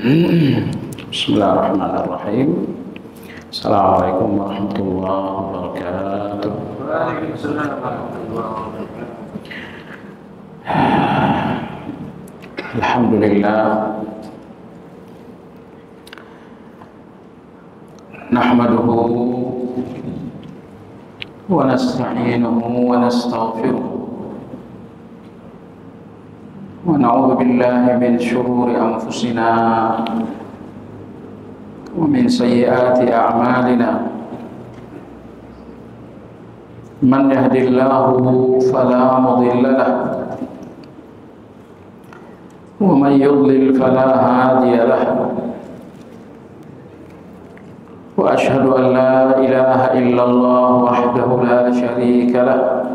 Bismillahirrahmanirrahim. Assalamualaikum warahmatullahi wabarakatuh. Waalaikumsalam warahmatullahi wabarakatuh. Alhamdulillah. Nahmaduhu wa nasta'inuhu wa nastaghfiruh. Wa na'udzu billahi min shururi anfusina wa min sayyiati a'malina. Man yahdihillahu fala mudilla lahu wa man yudlil fala hadiya lahu. Wa ashhadu an la ilaha illallah wahdahu la syarika lahu.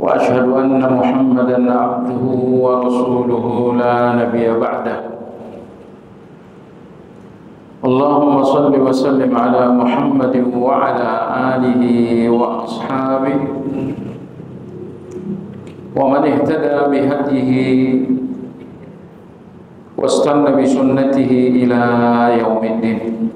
Wa ashhadu anna Muhammadan abduhu wa rasuluhu la nabiyya ba'dah. Allahumma salli wa sallim ala Muhammadin wa ala alihi wa ashabihi wa man ihtada bihadihi wastanna bi sunnatihi ila yaumiddin.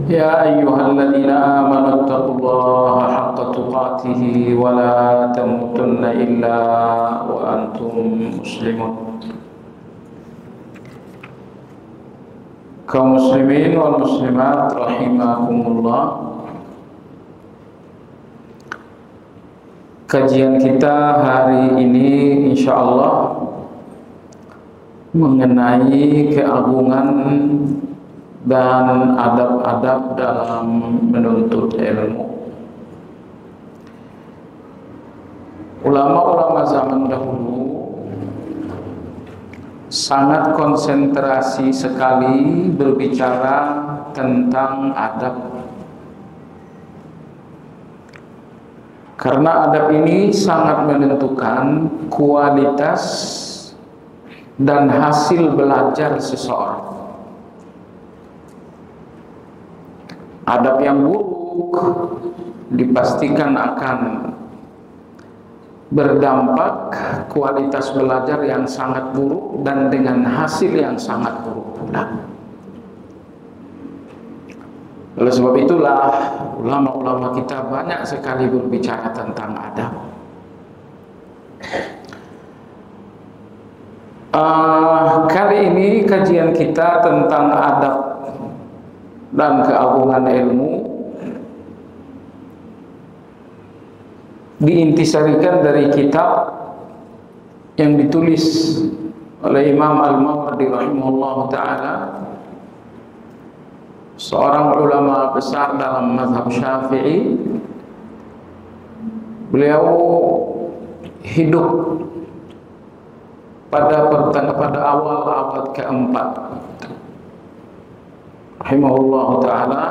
Ya ayyuhalladzina amanu taqullaha haqqa tuqatih wa la tamutunna illa wa antum muslimun. Kaum muslimin wal muslimat rahimakumullah. Kajian kita hari ini insyaallah mengenai keagungan dan adab-adab dalam menuntut ilmu. Ulama-ulama zaman dahulu sangat konsentrasi sekali berbicara tentang adab. Karena adab ini sangat menentukan kualitas dan hasil belajar seseorang. Adab yang buruk dipastikan akan berdampak kualitas belajar yang sangat buruk dan dengan hasil yang sangat buruk pula. Oleh sebab itulah ulama-ulama kita banyak sekali berbicara tentang adab. Kali ini kajian kita tentang adab dan keagungan ilmu diintisarikan dari kitab yang ditulis oleh Imam Al-Mawardi rahimahullah ta'ala, seorang ulama besar dalam mazhab Syafi'i. Beliau hidup pada awal abad keempat rahimahullah ta'ala.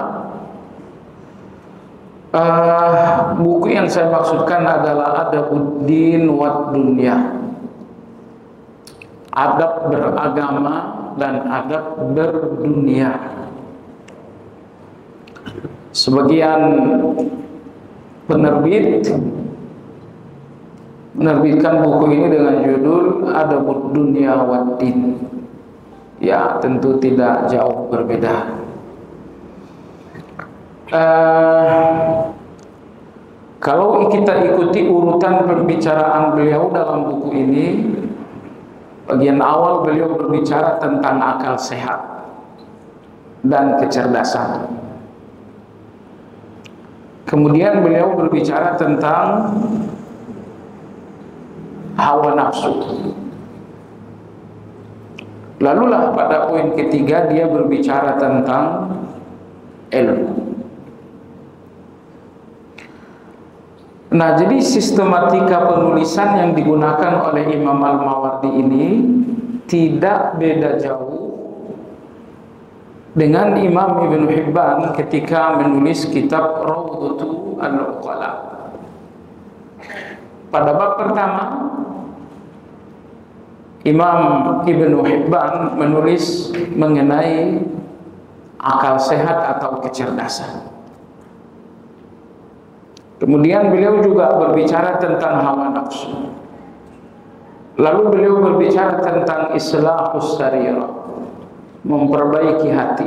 Buku yang saya maksudkan adalah Adabuddin wad Dunya, adab beragama dan adab berdunia. Sebagian penerbit menerbitkan buku ini dengan judul Adabud Dunya wad Din. Ya, tentu tidak jauh berbeda. Kalau kita ikuti urutan pembicaraan beliau dalam buku ini, bagian awal beliau berbicara tentang akal sehat dan kecerdasan. Kemudian beliau berbicara tentang hawa nafsu. Lalulah pada poin ketiga dia berbicara tentang ilmu. Nah, jadi sistematika penulisan yang digunakan oleh Imam Al-Mawardi ini tidak beda jauh dengan Imam Ibn Hibban ketika menulis kitab Rawdatu Al-Uqala. Pada bab pertama, Imam Ibn Hibban menulis mengenai akal sehat atau kecerdasan. Kemudian beliau juga berbicara tentang hawa nafsu. Lalu beliau berbicara tentang islahus sarirah, memperbaiki hati.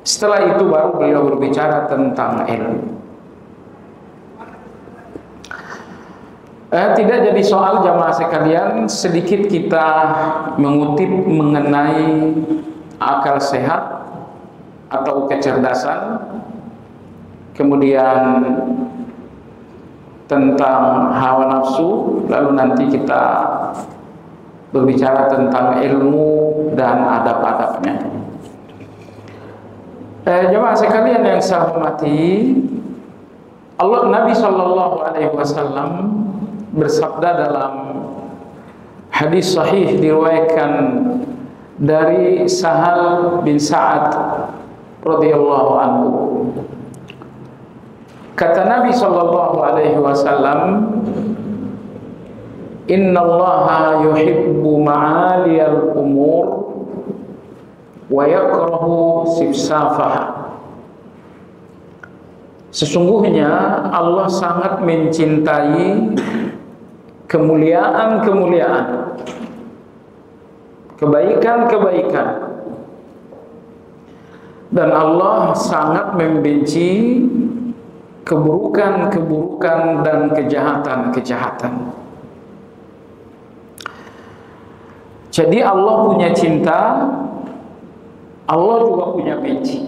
Setelah itu baru beliau berbicara tentang ilmu. Tidak jadi soal jamaah sekalian, sedikit kita mengutip mengenai akal sehat atau kecerdasan, kemudian tentang hawa nafsu, lalu nanti kita berbicara tentang ilmu dan adab-adabnya. Jemaah sekalian yang saya hormati, Nabi Shallallahu Alaihi Wasallam bersabda dalam hadis sahih diriwayatkan dari Sahal bin Sa'ad radhiyallahu anhu. Kata Nabi Shallallahu Alaihi Wasallam, Inna Allaha yuhibbu ma'aliyal umur wa yakrahu sifsafaha. Sesungguhnya Allah sangat mencintai kemuliaan-kemuliaan, kebaikan-kebaikan, dan Allah sangat membenci keburukan-keburukan dan kejahatan-kejahatan. Jadi Allah punya cinta, Allah juga punya benci.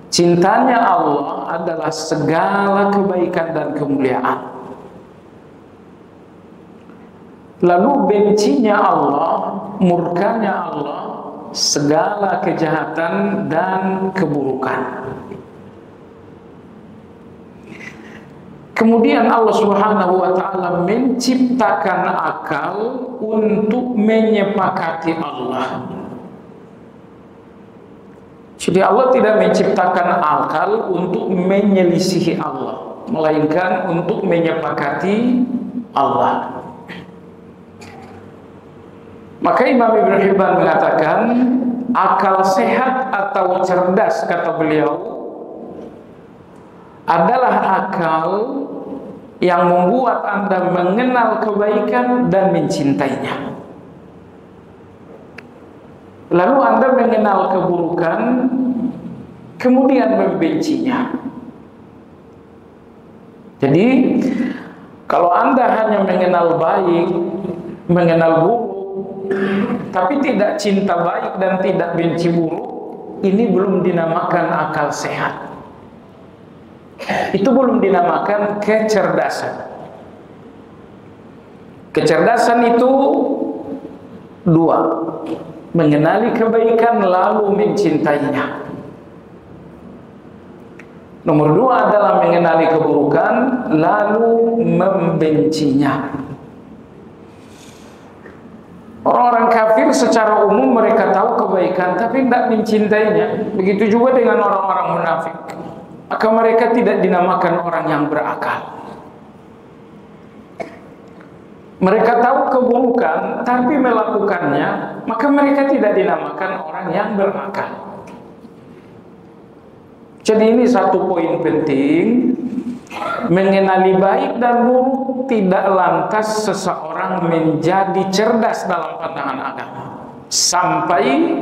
Cintanya Allah adalah segala kebaikan dan kemuliaan. Lalu bencinya Allah, murkanya Allah, segala kejahatan dan keburukan. Kemudian Allah Subhanahu wa Ta'ala menciptakan akal untuk menyepakati Allah. Jadi Allah tidak menciptakan akal untuk menyelisihi Allah, melainkan untuk menyepakati Allah. Maka Imam Ibn Hibban mengatakan, akal sehat atau cerdas, kata beliau, adalah akal yang membuat Anda mengenal kebaikan dan mencintainya. Lalu Anda mengenal keburukan, kemudian membencinya. Jadi, kalau Anda hanya mengenal baik, mengenal buruk, tapi tidak cinta baik dan tidak benci buruk, ini belum dinamakan akal sehat. Itu belum dinamakan kecerdasan. Kecerdasan itu dua: mengenali kebaikan lalu mencintainya. Nomor dua adalah mengenali keburukan lalu membencinya. Orang-orang kafir secara umum mereka tahu kebaikan tapi tidak mencintainya. Begitu juga dengan orang-orang munafik. Maka mereka tidak dinamakan orang yang berakal. Mereka tahu keburukan tapi melakukannya, maka mereka tidak dinamakan orang yang berakal. Jadi ini satu poin penting. Mengenali baik dan buruk tidak lantas seseorang menjadi cerdas dalam pandangan agama. Sampai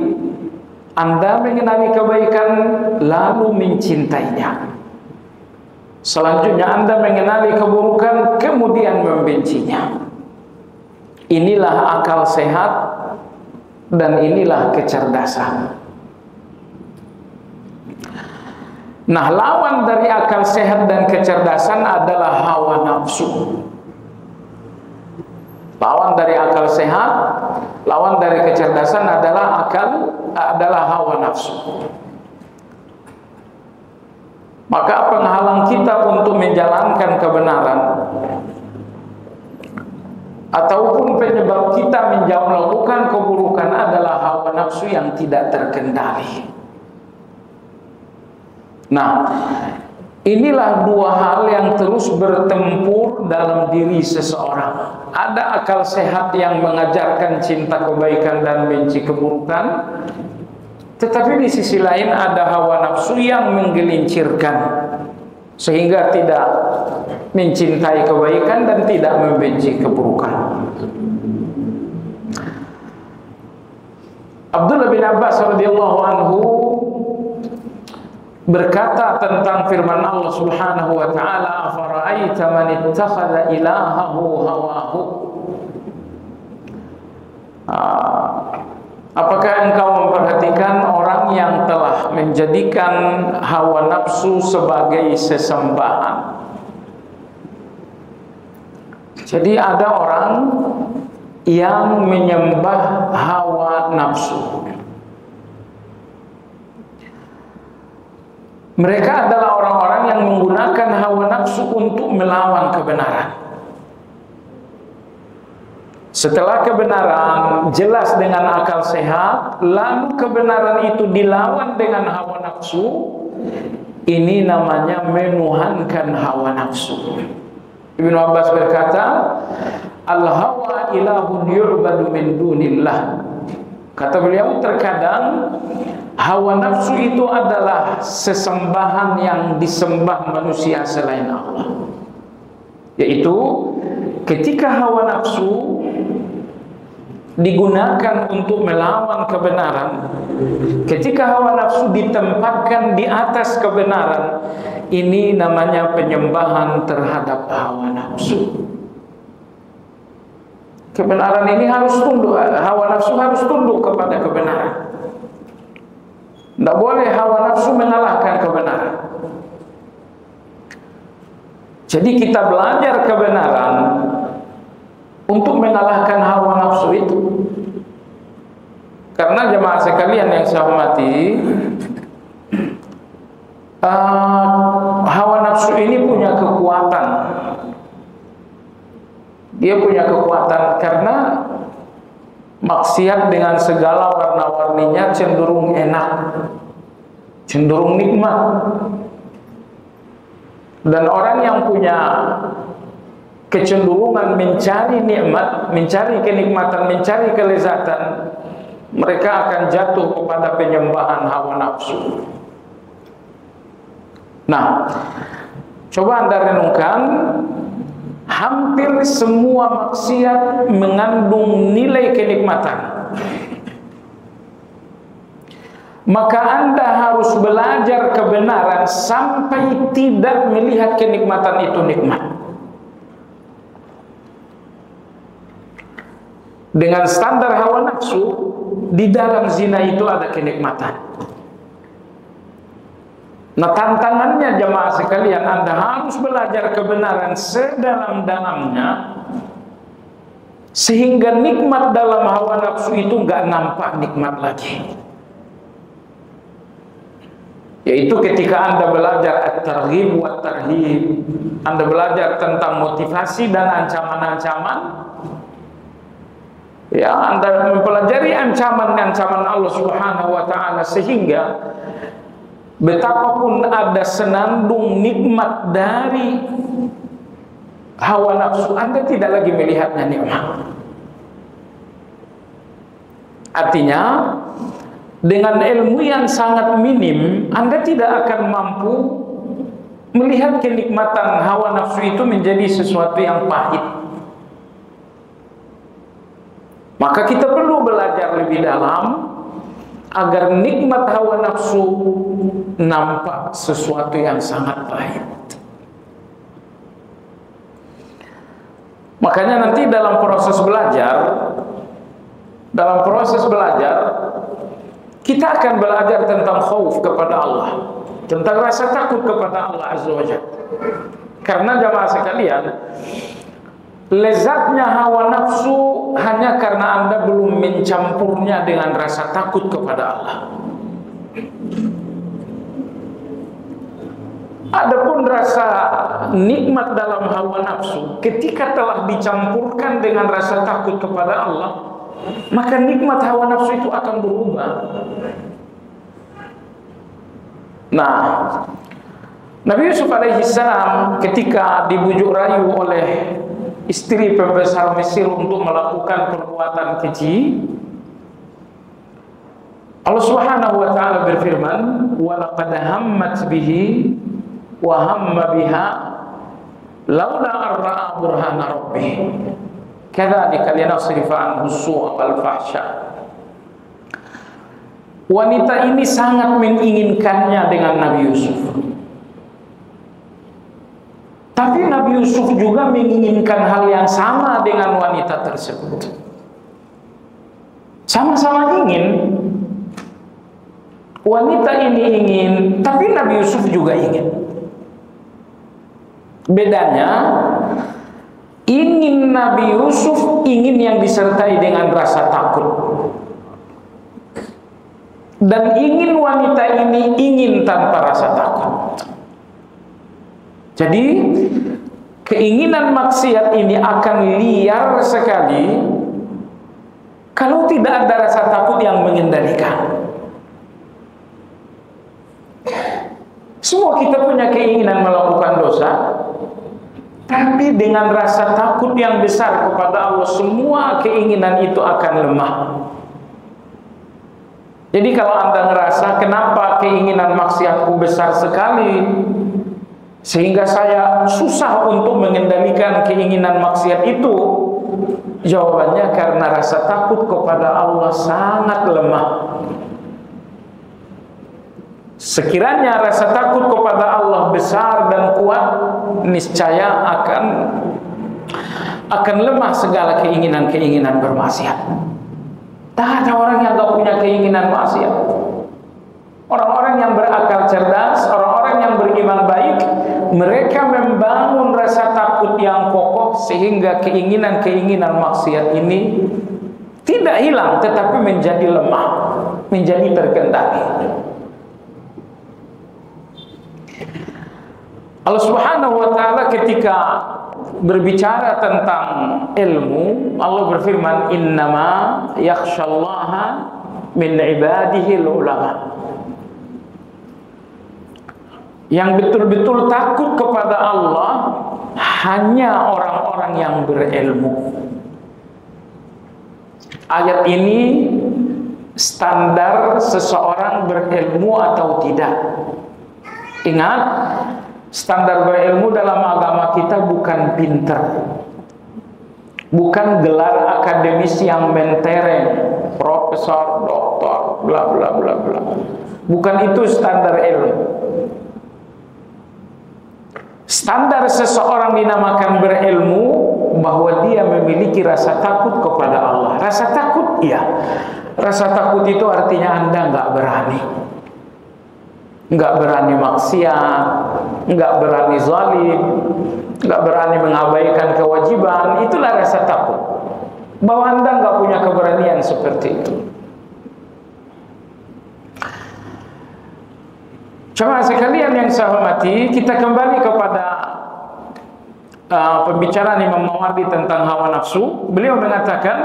Anda mengenali kebaikan lalu mencintainya. Selanjutnya Anda mengenali keburukan kemudian membencinya. Inilah akal sehat dan inilah kecerdasan. Nah, lawan dari akal sehat dan kecerdasan adalah hawa nafsu. Lawan dari akal sehat, lawan dari kecerdasan adalah hawa nafsu. Maka penghalang kita untuk menjalankan kebenaran ataupun penyebab kita melakukan keburukan adalah hawa nafsu yang tidak terkendali. Nah, inilah dua hal yang terus bertempur dalam diri seseorang. Ada akal sehat yang mengajarkan cinta kebaikan dan benci keburukan, tetapi di sisi lain ada hawa nafsu yang menggelincirkan sehingga tidak mencintai kebaikan dan tidak membenci keburukan. Abdullah bin Abbas radhiyallahu anhu berkata tentang firman Allah Subhanahu wa taala, "Afara'aita man ittakhadha ilahahu hawahu?" Apakah engkau memperhatikan orang yang telah menjadikan hawa nafsu sebagai sesembahan? Jadi ada orang yang menyembah hawa nafsu. Mereka adalah orang-orang yang menggunakan hawa nafsu untuk melawan kebenaran. Setelah kebenaran jelas dengan akal sehat, lalu kebenaran itu dilawan dengan hawa nafsu, ini namanya menuhankan hawa nafsu. Ibnu Abbas berkata, "Al-hawa ilahun yu'badu min dunillah." Kata beliau, terkadang hawa nafsu itu adalah sesembahan yang disembah manusia selain Allah. Yaitu ketika hawa nafsu digunakan untuk melawan kebenaran, ketika hawa nafsu ditempatkan di atas kebenaran, ini namanya penyembahan terhadap hawa nafsu. Kebenaran ini harus tunduk, hawa nafsu harus tunduk kepada kebenaran. Tidak boleh hawa nafsu mengalahkan kebenaran. Jadi kita belajar kebenaran untuk mengalahkan hawa nafsu itu. Karena jemaah sekalian yang saya hormati, hawa nafsu ini punya kekuatan. Dia punya kekuatan karena maksiat dengan segala warna-warninya cenderung enak, cenderung nikmat. Dan orang yang punya kecenderungan mencari nikmat, mencari kenikmatan, mencari kelezatan, mereka akan jatuh kepada penyembahan hawa nafsu. Nah, coba Anda renungkan, hampir semua maksiat mengandung nilai kenikmatan. Maka Anda harus belajar kebenaran sampai tidak melihat kenikmatan itu nikmat. Dengan standar hawa nafsu, di dalam zina itu ada kenikmatan. Nah, tantangannya jemaah sekalian, Anda harus belajar kebenaran sedalam-dalamnya sehingga nikmat dalam hawa nafsu itu nggak nampak nikmat lagi. Yaitu ketika Anda belajar at-targhib wa tarhib, Anda belajar tentang motivasi dan ancaman-ancaman. Ya, Anda mempelajari ancaman-ancaman Allah Subhanahu wa taala sehingga betapapun ada senandung nikmat dari hawa nafsu, Anda tidak lagi melihatnya nikmat. Artinya, dengan ilmu yang sangat minim, Anda tidak akan mampu melihat kenikmatan hawa nafsu itu menjadi sesuatu yang pahit. Maka kita perlu belajar lebih dalam agar nikmat hawa nafsu nampak sesuatu yang sangat pahit. Makanya nanti dalam proses belajar, kita akan belajar tentang khauf kepada Allah, tentang rasa takut kepada Allah Azza wa Jalla. Karena jamaah sekalian, lezatnya hawa nafsu hanya karena Anda belum mencampurnya dengan rasa takut kepada Allah. Adapun rasa nikmat dalam hawa nafsu ketika telah dicampurkan dengan rasa takut kepada Allah, maka nikmat hawa nafsu itu akan berubah. Nah, Nabi Yusuf alaihissalam ketika dibujuk rayu oleh istri pembesar Mesir untuk melakukan perbuatan keji, Allah Subhanahu wa taala berfirman, "Wa laqad hammat bihi wa hamma biha laula ar-ra'a burhana rabbih kadzalika linasrifa anhu as-su'a wal fahsya." Wanita ini sangat menginginkannya dengan Nabi Yusuf. Tapi Nabi Yusuf juga menginginkan hal yang sama dengan wanita tersebut. Sama-sama ingin. Wanita ini ingin, tapi Nabi Yusuf juga ingin. Bedanya, ingin Nabi Yusuf ingin yang disertai dengan rasa takut. Dan ingin wanita ini ingin tanpa rasa takut. Jadi keinginan maksiat ini akan liar sekali kalau tidak ada rasa takut yang mengendalikan. Semua kita punya keinginan melakukan dosa, tapi dengan rasa takut yang besar kepada Allah, semua keinginan itu akan lemah. Jadi kalau Anda ngerasa kenapa keinginan maksiatku besar sekali sehingga saya susah untuk mengendalikan keinginan maksiat itu, jawabannya karena rasa takut kepada Allah sangat lemah. Sekiranya rasa takut kepada Allah besar dan kuat, niscaya akan lemah segala keinginan-keinginan bermaksiat. Tak ada orang yang gak punya keinginan maksiat. Orang-orang yang berakal cerdas, orang-orang yang beriman baik, mereka membangun rasa takut yang kokoh sehingga keinginan-keinginan maksiat ini tidak hilang, tetapi menjadi lemah, menjadi terkendali. Allah Subhanahu wa ta'ala ketika berbicara tentang ilmu, Allah berfirman, innama yakhshallaha min ibadihil ulama. Yang betul-betul takut kepada Allah hanya orang-orang yang berilmu. Ayat ini standar seseorang berilmu atau tidak. Ingat, standar berilmu dalam agama kita bukan pinter, bukan gelar akademis yang mentereng, profesor, doktor, bla bla bla bla. Bukan itu standar ilmu. Standar seseorang dinamakan berilmu bahwa dia memiliki rasa takut kepada Allah. Rasa takut, iya. Rasa takut itu artinya Anda nggak berani. Nggak berani maksiat, nggak berani zalim, nggak berani mengabaikan kewajiban. Itulah rasa takut. Bahwa Anda nggak punya keberanian seperti itu. Jemaah sekalian yang saya hormati, kita kembali kepada pembicaraan Imam Mawardi tentang hawa nafsu. Beliau mengatakan,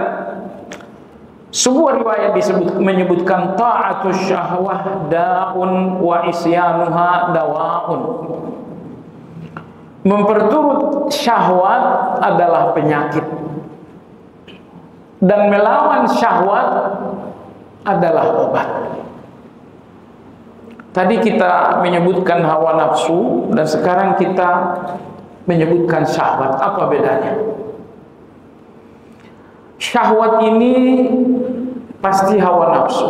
sebuah riwayat menyebutkan ta'atus syahwah da'un wa isyanuha dawa'un. Memperturut syahwat adalah penyakit, dan melawan syahwat adalah obat. Tadi kita menyebutkan hawa nafsu dan sekarang kita menyebutkan syahwat. Apa bedanya? Syahwat ini pasti hawa nafsu,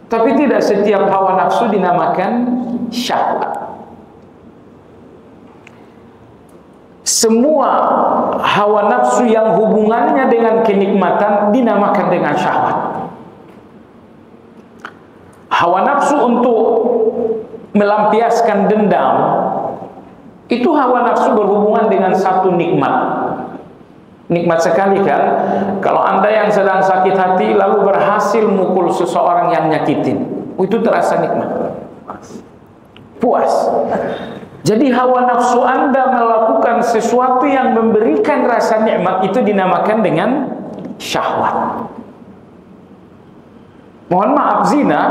tapi tidak setiap hawa nafsu dinamakan syahwat. Semua hawa nafsu yang hubungannya dengan kenikmatan dinamakan dengan syahwat. Hawa nafsu untuk melampiaskan dendam, itu hawa nafsu berhubungan dengan satu nikmat. Nikmat sekali kan, kalau Anda yang sedang sakit hati lalu berhasil mukul seseorang yang nyakitin, itu terasa nikmat, puas. Jadi hawa nafsu Anda melakukan sesuatu yang memberikan rasa nikmat, itu dinamakan dengan syahwat. Mohon maaf, zina,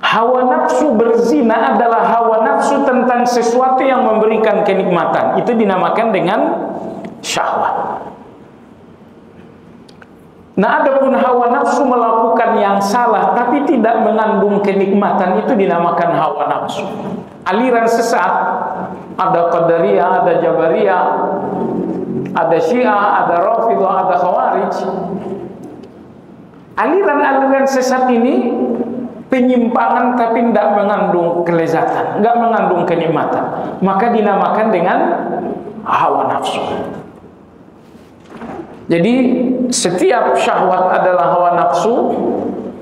hawa nafsu berzina adalah hawa nafsu tentang sesuatu yang memberikan kenikmatan. Itu dinamakan dengan syahwat. Nah, adapun hawa nafsu melakukan yang salah tapi tidak mengandung kenikmatan, itu dinamakan hawa nafsu. Aliran sesat, ada Qadariyah, ada Jabariyah, ada Syiah, ada Rafidhah, ada Khawarij. aliran-aliran sesat ini penyimpangan tapi tidak mengandung kelezatan, tidak mengandung kenikmatan, maka dinamakan dengan hawa nafsu. Jadi setiap syahwat adalah hawa nafsu,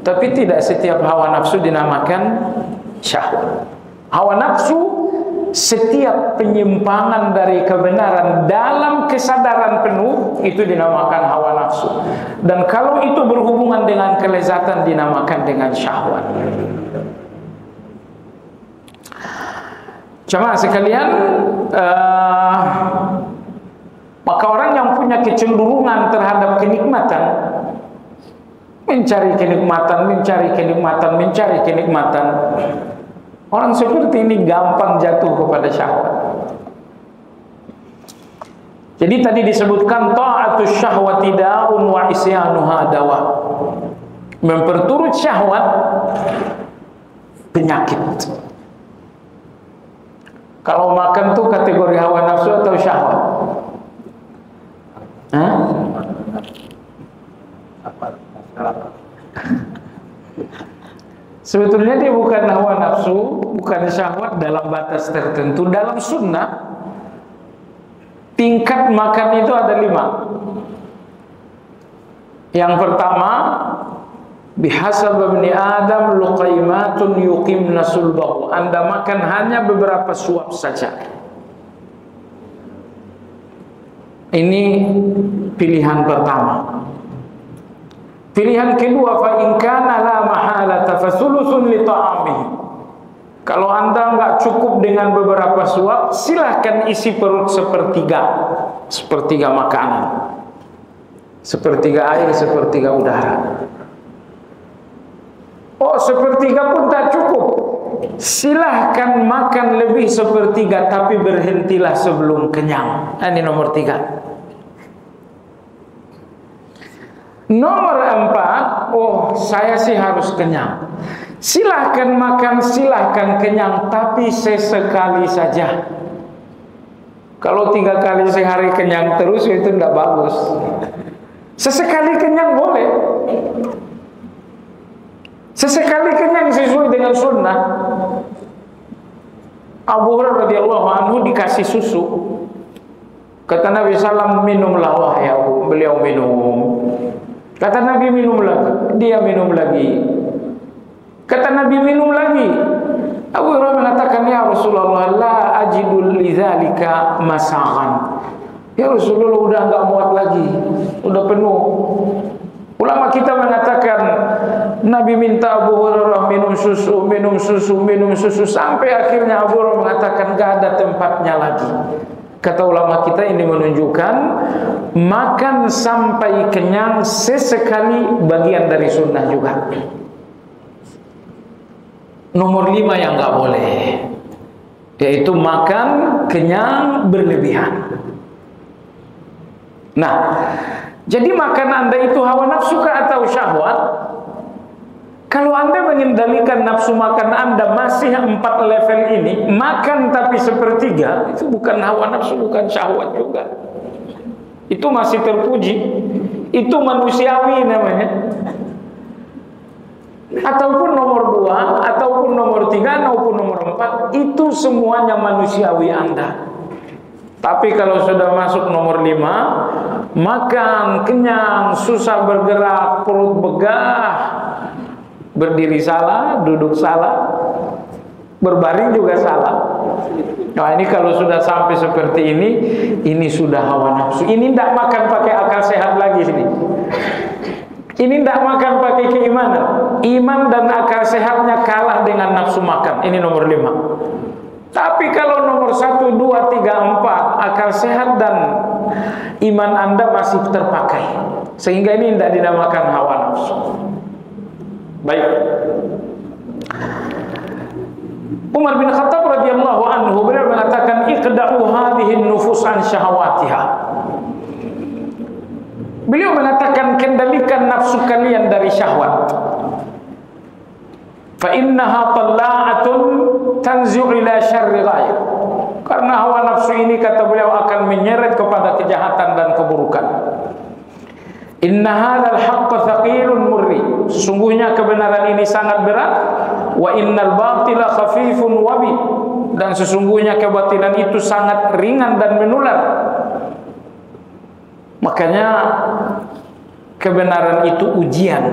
tapi tidak setiap hawa nafsu dinamakan syahwat. Hawa nafsu setiap penyimpangan dari kebenaran dalam kesadaran penuh itu dinamakan hawa nafsu. Dan kalau itu berhubungan dengan kelezatan dinamakan dengan syahwat. Jemaah sekalian, maka orang yang punya kecenderungan terhadap kenikmatan, mencari kenikmatan, orang seperti ini gampang jatuh kepada syahwat. Jadi tadi disebutkan ta'atus syahwati da'un wa isyanuha dawa. Memperturut syahwat penyakit. Kalau makan tuh kategori hawa nafsu atau syahwat? Hah? Sebetulnya dia bukan hawa nafsu, bukan syahwat dalam batas tertentu. Dalam sunnah, tingkat makan itu ada 5. Yang pertama, bihasab ibni Adam luqaimatun yuqimna sulbahu. Anda makan hanya beberapa suap saja. Ini pilihan pertama. Pilihan kedua, fa in kana la mahalata fa thuluthun li ta'amihi. Kalau Anda enggak cukup dengan beberapa suap, silahkan isi perut sepertiga makanan. Sepertiga air, sepertiga udara. Oh, sepertiga pun tak cukup. Silahkan makan lebih sepertiga, tapi berhentilah sebelum kenyang. Ini nomor 3. Nomor 4, oh saya sih harus kenyang. Silahkan makan, silahkan kenyang, tapi sesekali saja. Kalau 3 kali sehari kenyang terus itu tidak bagus. Sesekali kenyang boleh. Sesekali kenyang sesuai dengan sunnah. Abu Hurairah radhiyallahu anhu dikasih susu. Kata Nabi SAW, minumlah wahai Abu. Beliau minum. Kata Nabi, minum lagi. Dia minum lagi. Kata Nabi, minum lagi. Abu Hurairah mengatakan, ya Rasulullah, la ajidul lidzalika masahan. Ya Rasulullah, udah enggak muat lagi, udah penuh. Ulama kita mengatakan Nabi minta Abu Hurairah minum susu sampai akhirnya Abu Hurairah mengatakan enggak ada tempatnya lagi. Kata ulama kita ini menunjukkan makan sampai kenyang sesekali bagian dari sunnah juga. Nomor 5 yang enggak boleh, yaitu makan kenyang berlebihan. Nah, jadi makan Anda itu hawa nafsu atau syahwat? Kalau Anda mengendalikan nafsu makan Anda masih 4 level ini, makan tapi sepertiga, itu bukan hawa nafsu, bukan syahwat juga. Itu masih terpuji. Itu manusiawi namanya. Ataupun nomor 2, ataupun nomor 3, ataupun nomor 4, itu semuanya manusiawi Anda. Tapi kalau sudah masuk nomor 5, makan kenyang, susah bergerak, perut begah, berdiri salah, duduk salah, berbaring juga salah. Nah ini kalau sudah sampai seperti ini sudah hawa nafsu. Ini tidak makan pakai akal sehat lagi sini. Ini tidak makan pakai keimanan. Iman dan akal sehatnya kalah dengan nafsu makan. Ini nomor 5. Tapi kalau nomor 1, 2, 3, 4 akal sehat dan iman Anda masih terpakai, sehingga ini tidak dinamakan hawa nafsu. Baik. Umar bin Khattab radhiyallahu anhu beliau mengatakan iqda'u hadhihi an-nufus an syahawatiha. Beliau mengatakan kendalikan nafsu kalian dari syahwat. Fa innaha talla'atun tanzi'u ila syarri ghayr. Karena hawa nafsu ini kata beliau akan menyeret kepada kejahatan dan keburukan. Inna hadzal haqqa thaqilun murri. hidup. Sesungguhnya kebenaran ini sangat berat. Wa innal batila khafifun wabi. Dan sesungguhnya kebatilan itu sangat ringan dan menular. Makanya kebenaran itu ujian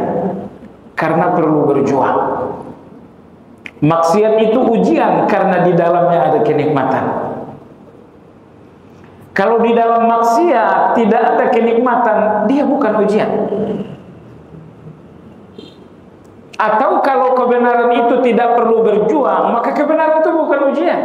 karena perlu berjuang. Maksiat itu ujian karena di dalamnya ada kenikmatan. Kalau di dalam maksiat tidak ada kenikmatan, dia bukan ujian. Atau kalau kebenaran itu tidak perlu berjuang, maka kebenaran itu bukan ujian.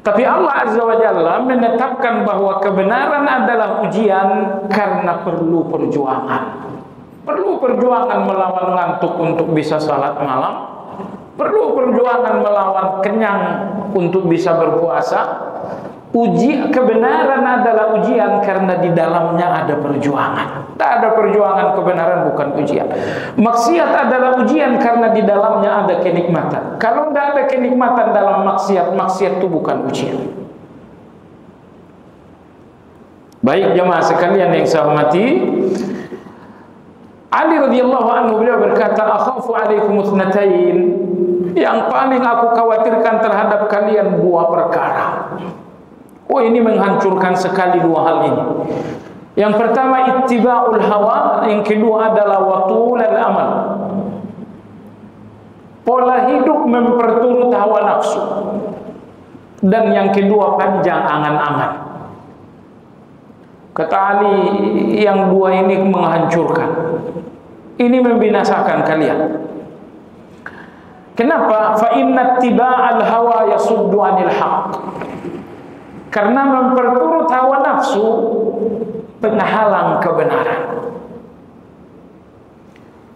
Tapi Allah Azza wa Jalla menetapkan bahwa kebenaran adalah ujian karena perlu perjuangan. Perlu perjuangan melawan ngantuk untuk bisa salat malam. Perlu perjuangan melawan kenyang untuk bisa berpuasa. Kebenaran adalah ujian karena di dalamnya ada perjuangan. Tak ada perjuangan, kebenaran bukan ujian. Maksiat adalah ujian karena di dalamnya ada kenikmatan. Kalau tidak ada kenikmatan dalam maksiat, maksiat itu bukan ujian. Baik jemaah sekalian yang saya hormati, Ali radhiyallahu anhu beliau berkata, akhafu alaikum itsnatain, yang paling aku khawatirkan terhadap kalian dua perkara. Oh, ini menghancurkan sekali dua hal ini. Yang pertama ittiba'ul hawa, yang kedua adalah watul al-amal. Pola hidup memperturut hawa nafsu. Dan yang kedua panjang angan-angan. Kata Ali, yang dua ini menghancurkan. Ini membinasakan kalian. Kenapa? Fa inna ittiba'al hawa yasuddu 'anil haqq. Karena memperturut hawa nafsu penghalang kebenaran.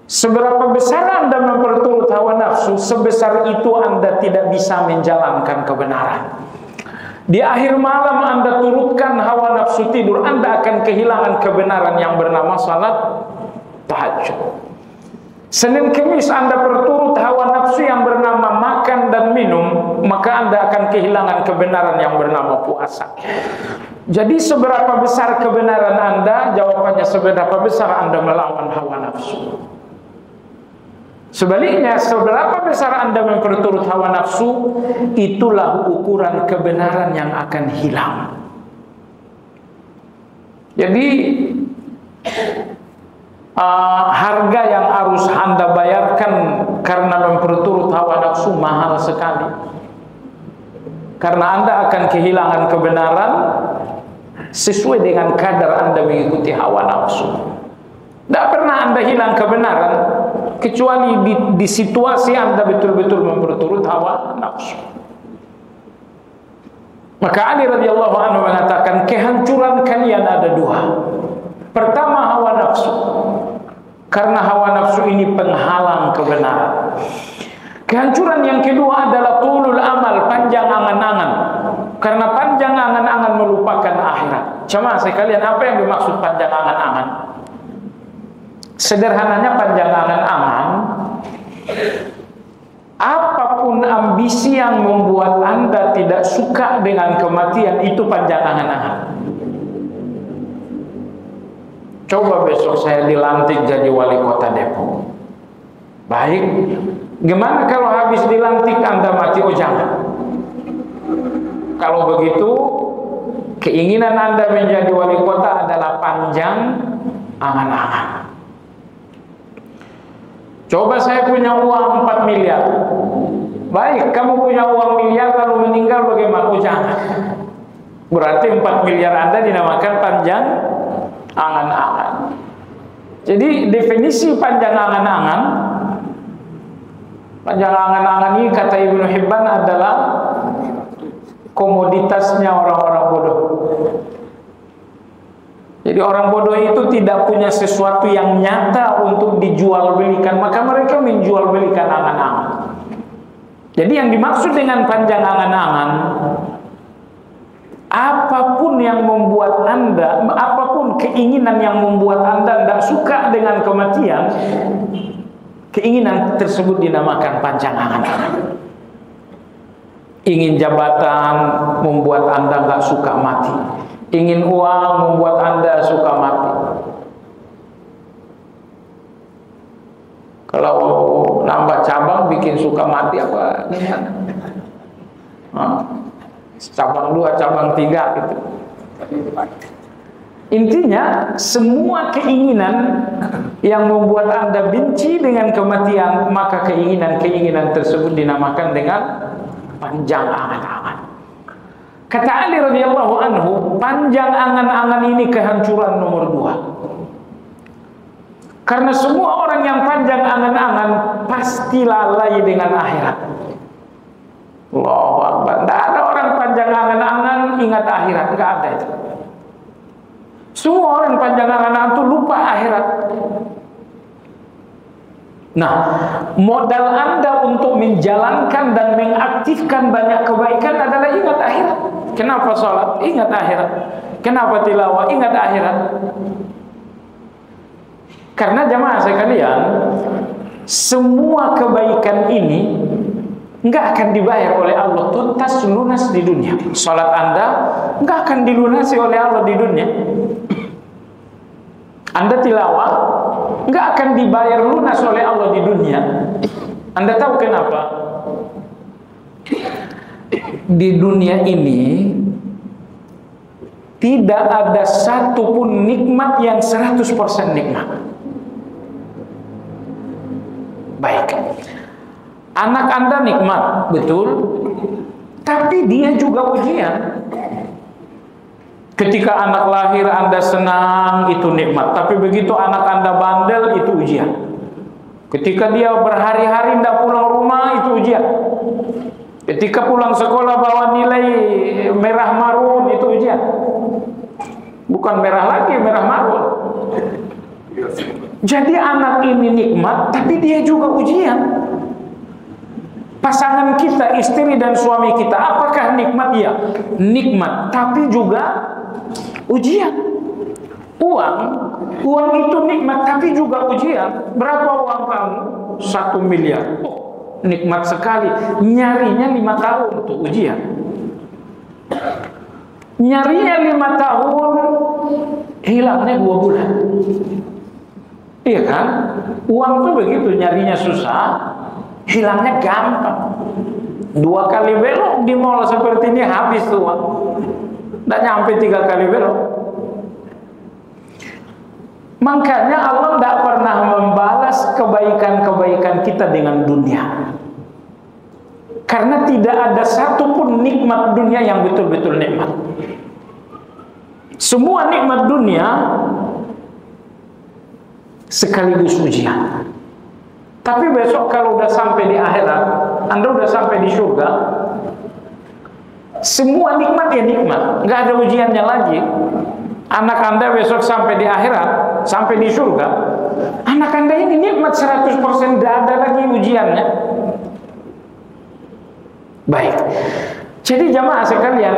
Seberapa besar Anda memperturut hawa nafsu, sebesar itu Anda tidak bisa menjalankan kebenaran. Di akhir malam Anda turutkan hawa nafsu tidur, Anda akan kehilangan kebenaran yang bernama salat tahajud. Senin Kemis Anda berturut hawa nafsu yang bernama makan dan minum, maka Anda akan kehilangan kebenaran yang bernama puasa. Jadi seberapa besar kebenaran Anda? Jawabannya seberapa besar Anda melawan hawa nafsu. Sebaliknya, seberapa besar Anda memperturut hawa nafsu, itulah ukuran kebenaran yang akan hilang. Jadi harga yang harus Anda bayarkan karena memperturut hawa nafsu mahal sekali. Karena Anda akan kehilangan kebenaran sesuai dengan kadar Anda mengikuti hawa nafsu. Tidak pernah Anda hilang kebenaran kecuali di situasi Anda betul-betul memperturut hawa nafsu. Maka Ali radhiyallahu anhu mengatakan, kehancuran kalian ada dua. Pertama hawa nafsu, karena hawa nafsu ini penghalang kebenaran. Kehancuran yang kedua adalah tulul amal, panjang angan-angan. Karena panjang angan-angan melupakan akhirat. Jemaah sekalian, apa yang dimaksud panjang angan-angan? Sederhananya panjang angan-angan, apapun ambisi yang membuat Anda tidak suka dengan kematian, itu panjang angan-angan. Coba besok saya dilantik jadi wali kota Depok. Baik, gimana kalau habis dilantik Anda mati? Oh jangan. Kalau begitu, keinginan Anda menjadi wali kota adalah panjang angan-angan. Coba saya punya uang 4 miliar. Baik, kamu punya uang miliar lalu meninggal bagaimana? Oh jangan. Berarti 4 miliar Anda dinamakan panjang angan-angan. Jadi definisi panjang angan-angan, panjang angan-angan ini kata Ibnu Hibban adalah komoditasnya orang-orang bodoh. Jadi orang bodoh itu tidak punya sesuatu yang nyata untuk dijual belikan, maka mereka menjual belikan angan-angan. Jadi yang dimaksud dengan panjang angan-angan, apapun yang membuat Anda, apapun keinginan yang membuat Anda tidak suka dengan kematian, keinginan tersebut dinamakan panjang angan-angan. Ingin jabatan membuat Anda nggak suka mati. Ingin uang membuat Anda suka mati. Kalau nambah cabang bikin suka mati apa gimana? Cabang 2, cabang 3 gitu. Intinya semua keinginan yang membuat Anda benci dengan kematian, maka keinginan-keinginan tersebut dinamakan dengan panjang angan-angan. Kata Ali radhiyallahu anhu, panjang angan-angan ini kehancuran nomor 2. Karena semua orang yang panjang angan-angan pasti lalai dengan akhirat. Allahu Akbar. Tidak ada orang panjang angan-angan ingat akhirat, tidak ada itu. Semua orang panjang angan-angan itu lupa akhirat. Nah, modal Anda untuk menjalankan dan mengaktifkan banyak kebaikan adalah ingat akhirat. Kenapa sholat? Ingat akhirat. Kenapa tilawah? Ingat akhirat. Karena jamaah sekalian, semua kebaikan ini nggak akan dibayar oleh Allah tuntas lunas di dunia. Salat Anda nggak akan dilunasi oleh Allah di dunia. Anda tilawah nggak akan dibayar lunas oleh Allah di dunia. Anda tahu kenapa? Di dunia ini tidak ada satupun nikmat yang 100% nikmat. Baik, anak Anda nikmat, betul, tapi dia juga ujian. Ketika anak lahir Anda senang, itu nikmat, tapi begitu anak Anda bandel, itu ujian. Ketika dia berhari-hari tidak pulang rumah, itu ujian. Ketika pulang sekolah bawa nilai merah marun, itu ujian. Bukan merah lagi, merah marun. Jadi anak ini nikmat, tapi dia juga ujian. Pasangan kita, istri dan suami kita, apakah nikmat? Ya, nikmat, tapi juga ujian. Uang itu nikmat, tapi juga ujian. Berapa uang kamu? 1 miliar. Oh, nikmat sekali. Nyarinya 5 tahun untuk ujian. Nyarinya 5 tahun, hilangnya 2 bulan. Iya kan? Uang tuh begitu, nyarinya susah, hilangnya gampang. 2 kali belok di mall seperti ini habis tuh uang. Nggak nyampe 3 kali belok. Makanya Allah tidak pernah membalas kebaikan-kebaikan kita dengan dunia. Karena tidak ada satupun nikmat dunia yang betul-betul nikmat. Semua nikmat dunia sekaligus ujian. Tapi besok kalau udah sampai di akhirat, Anda udah sampai di surga, semua nikmat ya nikmat, nggak ada ujiannya lagi. Anak Anda besok sampai di akhirat, sampai di surga, anak Anda ini nikmat 100%, nggak ada lagi ujiannya. Baik, jadi jamaah sekalian,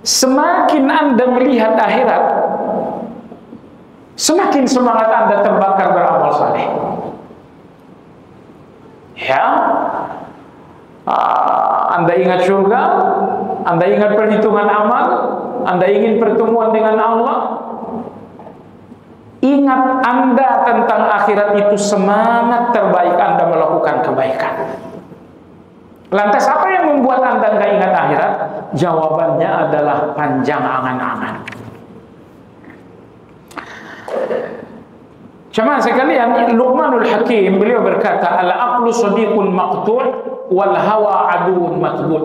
semakin Anda melihat akhirat, semakin semangat Anda terbakar beramal saleh. Ya, Anda ingat surga, Anda ingat perhitungan amal, Anda ingin pertemuan dengan Allah. Ingat Anda tentang akhirat itu, semangat terbaik Anda melakukan kebaikan. Lantas apa yang membuat Anda nggak ingat akhirat? Jawabannya adalah panjang angan-angan. Jemaah sekalian, Luqmanul Hakim beliau berkata, al-aqlu sadiqun maqtu' wal hawa aduun matbud.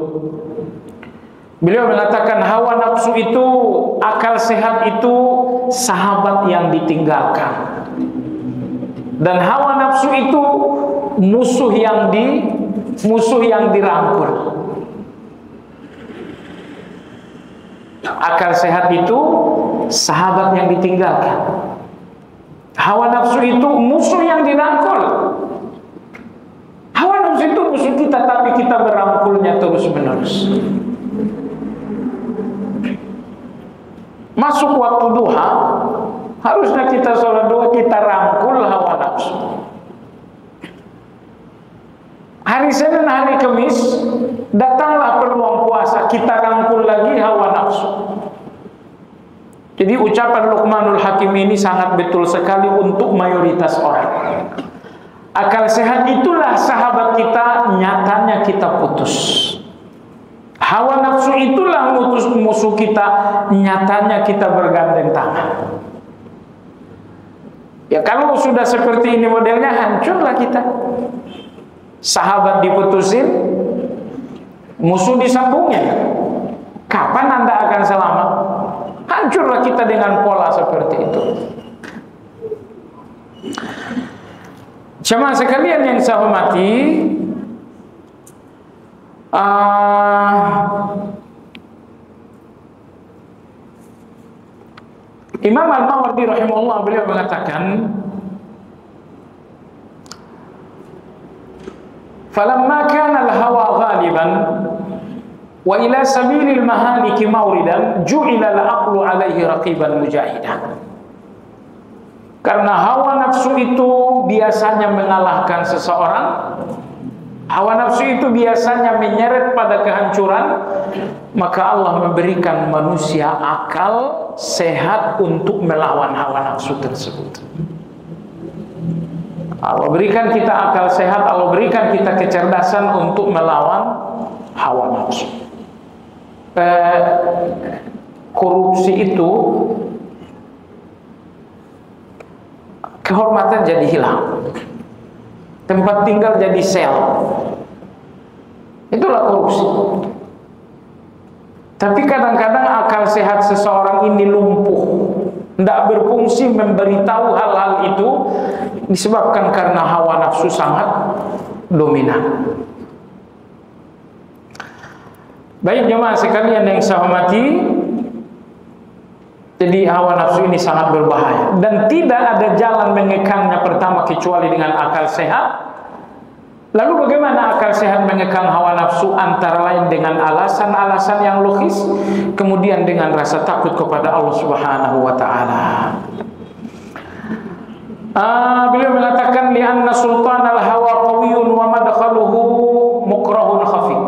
Beliau mengatakan hawa nafsu itu, akal sehat itu sahabat yang ditinggalkan. Dan hawa nafsu itu musuh yang dirangkul. Akal sehat itu sahabat yang ditinggalkan. Hawa nafsu itu musuh yang dirangkul. Hawa nafsu itu musuh kita, tapi kita merangkulnya terus-menerus. Masuk waktu duha, harusnya kita sholat duha, kita rangkul hawa nafsu. Hari Senin, hari Kamis, datanglah peluang puasa, kita rangkul lagi hawa nafsu. Jadi ucapan Luqmanul Hakim ini sangat betul sekali untuk mayoritas orang. Akal sehat itulah sahabat kita, nyatanya kita putus. Hawa nafsu itulah musuh kita, nyatanya kita bergandeng tangan. Ya kalau sudah seperti ini modelnya, hancurlah kita. Sahabat diputusin, musuh disambungin. Kapan Anda akan selamat? Hancurlah kita dengan pola seperti itu. Jemaah sekalian yang saya hormati, Imam Al-Mawardi rahimahullah beliau mengatakan, falamma kana al-hawa ghaliban wa ila sabilil mahaliki mawridan ju'ila al-aqlu alaihi raqiban mujahidan. Karena hawa nafsu itu biasanya mengalahkan seseorang, hawa nafsu itu biasanya menyeret pada kehancuran, maka Allah memberikan manusia akal sehat untuk melawan hawa nafsu tersebut. Allah berikan kita akal sehat, Allah berikan kita kecerdasan untuk melawan hawa nafsu. Korupsi itu kehormatan jadi hilang, tempat tinggal jadi sel. Itulah korupsi. Tapi kadang-kadang akal sehat seseorang ini lumpuh, tidak berfungsi memberitahu hal-hal itu, disebabkan karena hawa nafsu sangat dominan. Baik jemaah sekalian yang saya hormati, jadi hawa nafsu ini sangat berbahaya dan tidak ada jalan mengekangnya pertama kecuali dengan akal sehat. Lalu bagaimana akal sehat mengekang hawa nafsu? Antara lain dengan alasan-alasan yang logis, kemudian dengan rasa takut kepada Allah Subhanahu wa taala. Beliau mengatakan li'anna sultan al-hawa qawiyyun wa madkhaluhu mukrahun khafi.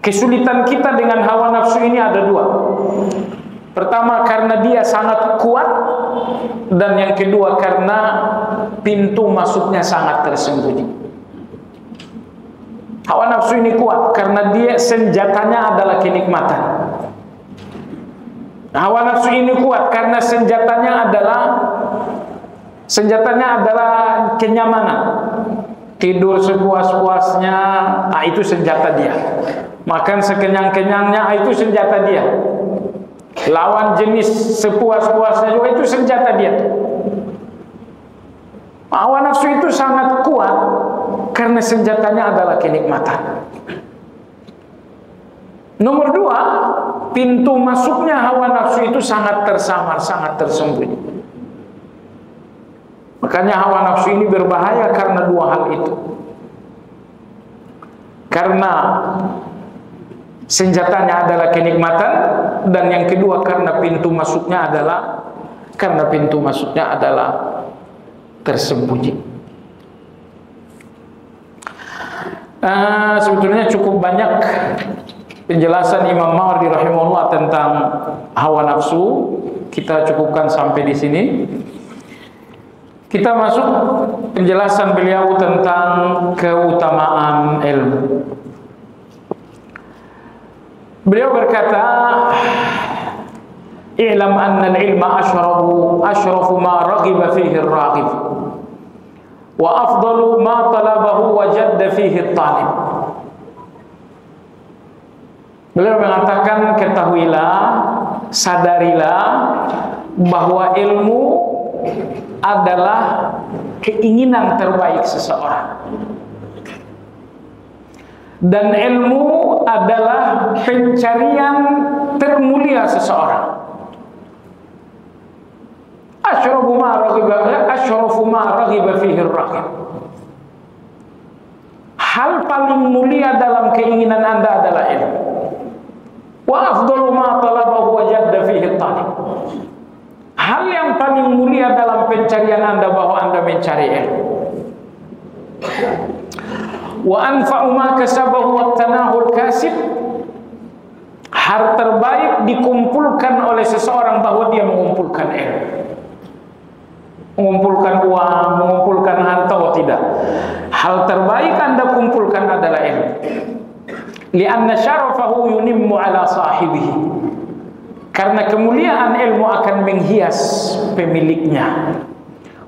Kesulitan kita dengan hawa nafsu ini ada dua. Pertama karena dia sangat kuat, dan yang kedua karena pintu masuknya sangat tersembunyi. Hawa nafsu ini kuat karena dia senjatanya adalah kenikmatan. Hawa nafsu ini kuat karena senjatanya adalah kenyamanan. Tidur sepuas-puasnya, itu senjata dia. Makan sekenyang-kenyangnya, itu senjata dia. Lawan jenis sepuas-puasnya juga, itu senjata dia. Hawa nafsu itu sangat kuat karena senjatanya adalah kenikmatan. Nomor dua, pintu masuknya hawa nafsu itu sangat tersamar, sangat tersembunyi. Makanya hawa nafsu ini berbahaya karena dua hal itu. Karena senjatanya adalah kenikmatan, dan yang kedua karena pintu masuknya adalah tersembunyi. Sebetulnya cukup banyak penjelasan Imam Mawardi rahimahullah tentang hawa nafsu. Kita cukupkan sampai di sini. Kita masuk penjelasan beliau tentang keutamaan ilmu. Beliau berkata, "I'lam anna al-ilma ashrafu ma raghiba fihi ar-raghib wa afdalu ma talabahu wa jadda fihi at-talib." Beliau mengatakan, ketahuilah, sadarilah bahwa ilmu adalah keinginan terbaik seseorang. Dan ilmu adalah pencarian termulia seseorang. Asyrafu ma raghiba fihi ar-raghib. Hal paling mulia dalam keinginan Anda adalah ilmu. Wa afdalu ma talabahu wa jadda fihi at-talib. Hal yang paling mulia dalam pencarian Anda bahwa Anda mencari ilmu. Wa anfa'u ma kasabahu wa tanahul kasib. Hal terbaik dikumpulkan oleh seseorang bahwa dia mengumpulkan ilmu. mengumpulkan uang, mengumpulkan harta, tidak. Hal terbaik Anda kumpulkan adalah ilmu. Li'anna syarafahu yunimmu ala sahibihi. Karena kemuliaan ilmu akan menghias pemiliknya.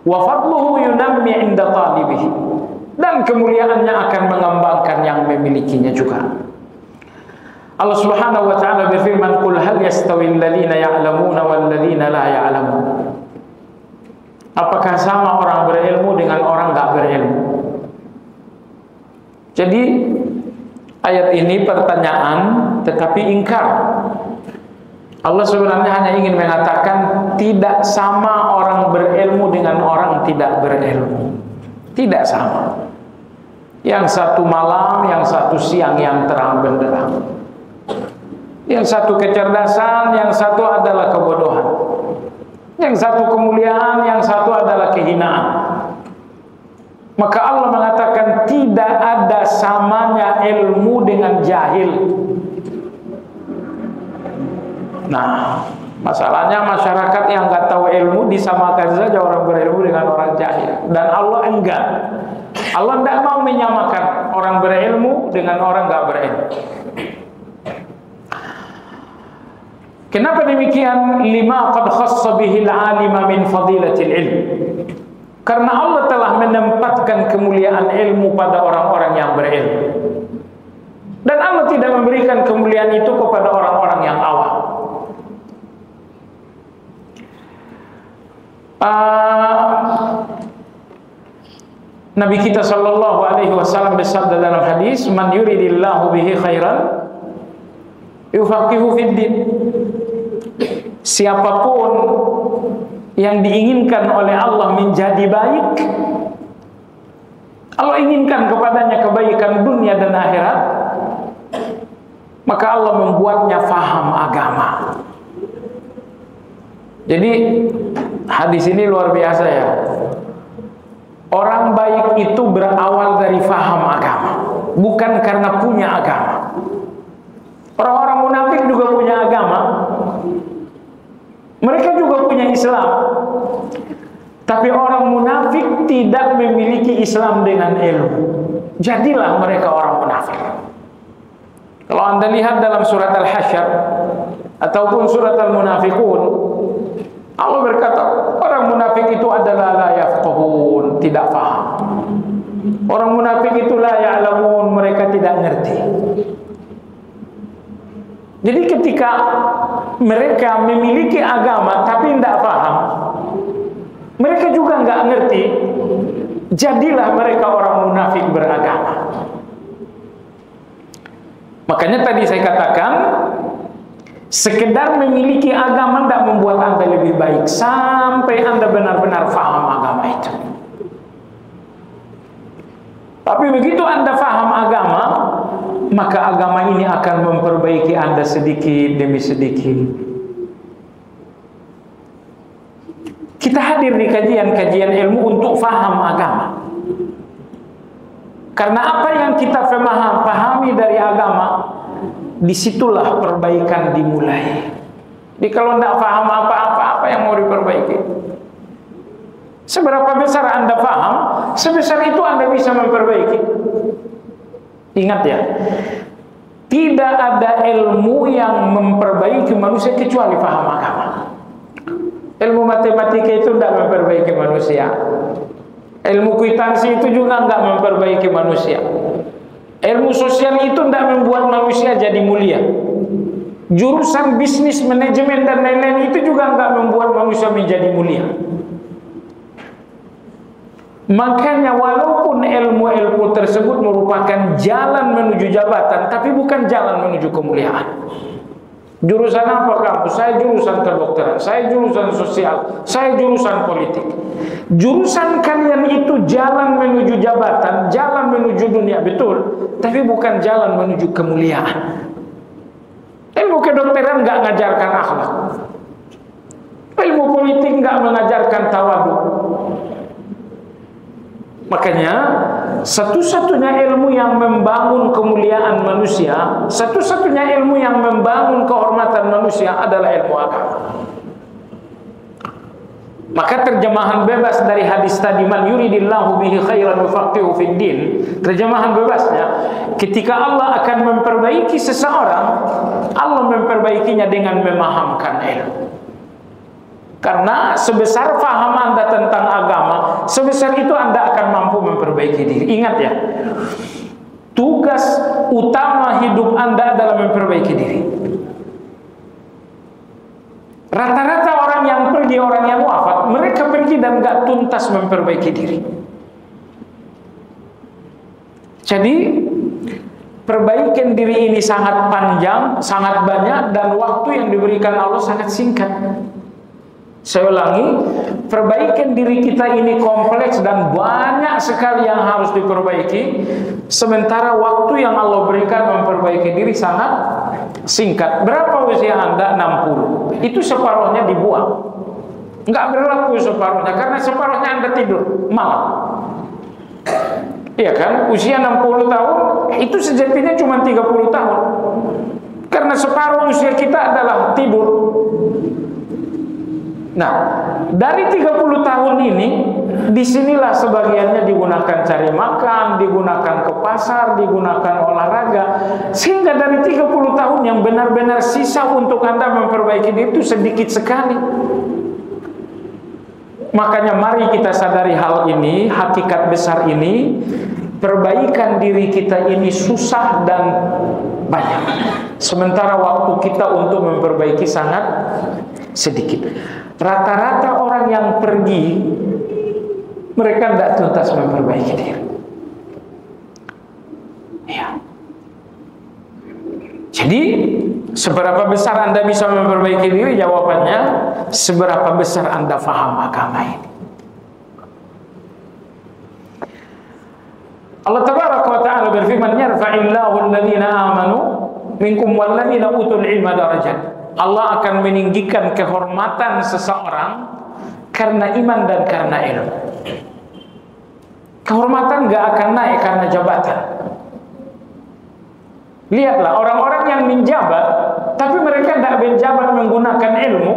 Wa fadluhu yunammi 'inda talibihi. Dan kemuliaannya akan mengembangkan yang memilikinya juga. Allah Subhanahu wa taala berfirman, "Qul hal yastawil ladzina ya'lamuna wal ladzina la ya'lamun." Apakah sama orang berilmu dengan orang enggak berilmu? Jadi ayat ini pertanyaan tetapi ingkar. Allah sebenarnya hanya ingin mengatakan tidak sama orang berilmu dengan orang tidak berilmu. Tidak sama. Yang satu malam, yang satu siang yang terang benderang. Yang satu kecerdasan, yang satu adalah kebodohan. Yang satu kemuliaan, yang satu adalah kehinaan. Maka Allah mengatakan tidak ada samanya ilmu dengan jahil. Nah, masalahnya masyarakat yang nggak tahu ilmu disamakan saja orang berilmu dengan orang jahil. Dan Allah enggak. Allah tidak mau menyamakan orang berilmu dengan orang nggak berilmu. Kenapa demikian? Lima qad khassa bihi al-'alima min fadilatil ilm. Karena Allah telah menempatkan kemuliaan ilmu pada orang-orang yang berilmu. Dan Allah tidak memberikan kemuliaan itu kepada orang-orang yang awam. Nabi kita sallallahu alaihi wasallam bersabda dalam hadis, "Man yuridillahu bihi khairan yufaqihu fid din." Siapapun yang diinginkan oleh Allah menjadi baik, Allah inginkan kepadanya kebaikan dunia dan akhirat, maka Allah membuatnya faham agama. Jadi hadis ini luar biasa ya. Orang baik itu berawal dari faham agama, bukan karena punya agama. Orang-orang munafik juga punya agama. Mereka juga punya Islam. Tapi orang munafik tidak memiliki Islam dengan ilmu. Jadilah mereka orang munafik. Kalau Anda lihat dalam surat Al-Hasyr ataupun surat Al-Munafiqun, Allah berkata, orang munafik itu adalah la yafqahun, tidak faham. Orang munafik itu la ya'lamun, mereka tidak ngerti. Jadi ketika mereka memiliki agama tapi tidak paham, mereka juga nggak ngerti, jadilah mereka orang munafik beragama. Makanya tadi saya katakan, sekedar memiliki agama tidak membuat Anda lebih baik sampai Anda benar-benar paham agama itu. Tapi begitu Anda paham agama, maka agama ini akan memperbaiki Anda sedikit demi sedikit. Kita hadir di kajian-kajian ilmu untuk paham agama. Karena apa yang kita pahami dari agama, disitulah perbaikan dimulai. Jadi kalau tidak paham apa yang mau diperbaiki? Seberapa besar Anda paham, sebesar itu Anda bisa memperbaiki. Ingat ya, tidak ada ilmu yang memperbaiki manusia kecuali paham agama. Ilmu matematika itu tidak memperbaiki manusia. Ilmu kwitansi itu juga tidak memperbaiki manusia. Ilmu sosial itu tidak membuat manusia jadi mulia. Jurusan bisnis, manajemen dan lain-lain itu juga tidak membuat manusia menjadi mulia. Makanya walaupun ilmu-ilmu tersebut merupakan jalan menuju jabatan, tapi bukan jalan menuju kemuliaan. Jurusan apa kamu? Saya jurusan kedokteran, saya jurusan sosial, saya jurusan politik. Jurusan kalian itu jalan menuju jabatan, jalan menuju dunia, betul, tapi bukan jalan menuju kemuliaan. Ilmu kedokteran nggak mengajarkan akhlak. Ilmu politik nggak mengajarkan tawadhu. Makanya satu-satunya ilmu yang membangun kemuliaan manusia, satu-satunya ilmu yang membangun kehormatan manusia adalah ilmu agama. Maka terjemahan bebas dari hadis tadi, man yuridillahu bihi khairan yufaqihu fid din, terjemahan bebasnya, ketika Allah akan memperbaiki seseorang, Allah memperbaikinya dengan memahamkan ilmu. Karena sebesar faham Anda tentang agama, sebesar itu Anda akan mampu memperbaiki diri. Ingat ya, tugas utama hidup Anda adalah memperbaiki diri. Rata-rata orang yang pergi, orang yang wafat, mereka pergi dan gak tuntas memperbaiki diri. Jadi perbaikan diri ini sangat panjang, sangat banyak, dan waktu yang diberikan Allah sangat singkat. Saya ulangi, perbaikan diri kita ini kompleks dan banyak sekali yang harus diperbaiki, sementara waktu yang Allah berikan memperbaiki diri sangat singkat. Berapa usia Anda? 60. Itu separuhnya dibuang. Enggak berlaku separuhnya, karena separuhnya Anda tidur malam. Iya kan? Usia 60 tahun, itu sejatinya cuma 30 tahun. Karena separuh usia kita adalah tidur. Nah, dari 30 tahun ini, disinilah sebagiannya digunakan cari makan, digunakan ke pasar, digunakan olahraga. Sehingga dari 30 tahun yang benar-benar sisa untuk Anda memperbaiki diri itu sedikit sekali. Makanya mari kita sadari hal ini, hakikat besar ini. Perbaikan diri kita ini susah dan banyak, sementara waktu kita untuk memperbaiki sangat sedikit. Rata-rata orang yang pergi, mereka tidak tuntas memperbaiki diri. Ya. Jadi, seberapa besar Anda bisa memperbaiki diri? Jawabannya, seberapa besar Anda faham agama ini. Allah Tabaraka wa Ta'ala berfirman, yarfa'illahu alladhina amanu minkum walladhina utul ilma darajat. Allah akan meninggikan kehormatan seseorang karena iman dan karena ilmu. Kehormatan gak akan naik karena jabatan. Lihatlah orang-orang yang menjabat, tapi mereka tidak menjabat menggunakan ilmu,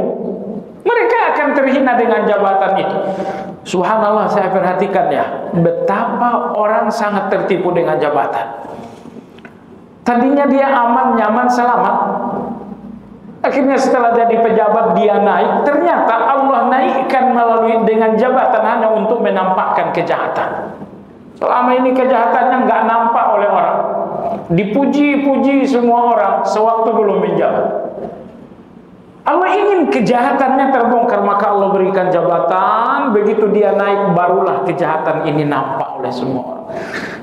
mereka akan terhina dengan jabatan itu. Subhanallah, saya perhatikan ya, betapa orang sangat tertipu dengan jabatan. Tadinya dia aman, nyaman, selamat. Akhirnya setelah jadi pejabat dia naik, ternyata Allah naikkan melalui dengan jabatan hanya untuk menampakkan kejahatan. Selama ini kejahatannya nggak nampak oleh orang, dipuji-puji semua orang sewaktu belum menjabat. Allah ingin kejahatannya terbongkar, maka Allah berikan jabatan. Begitu dia naik, barulah kejahatan ini nampak oleh semua orang.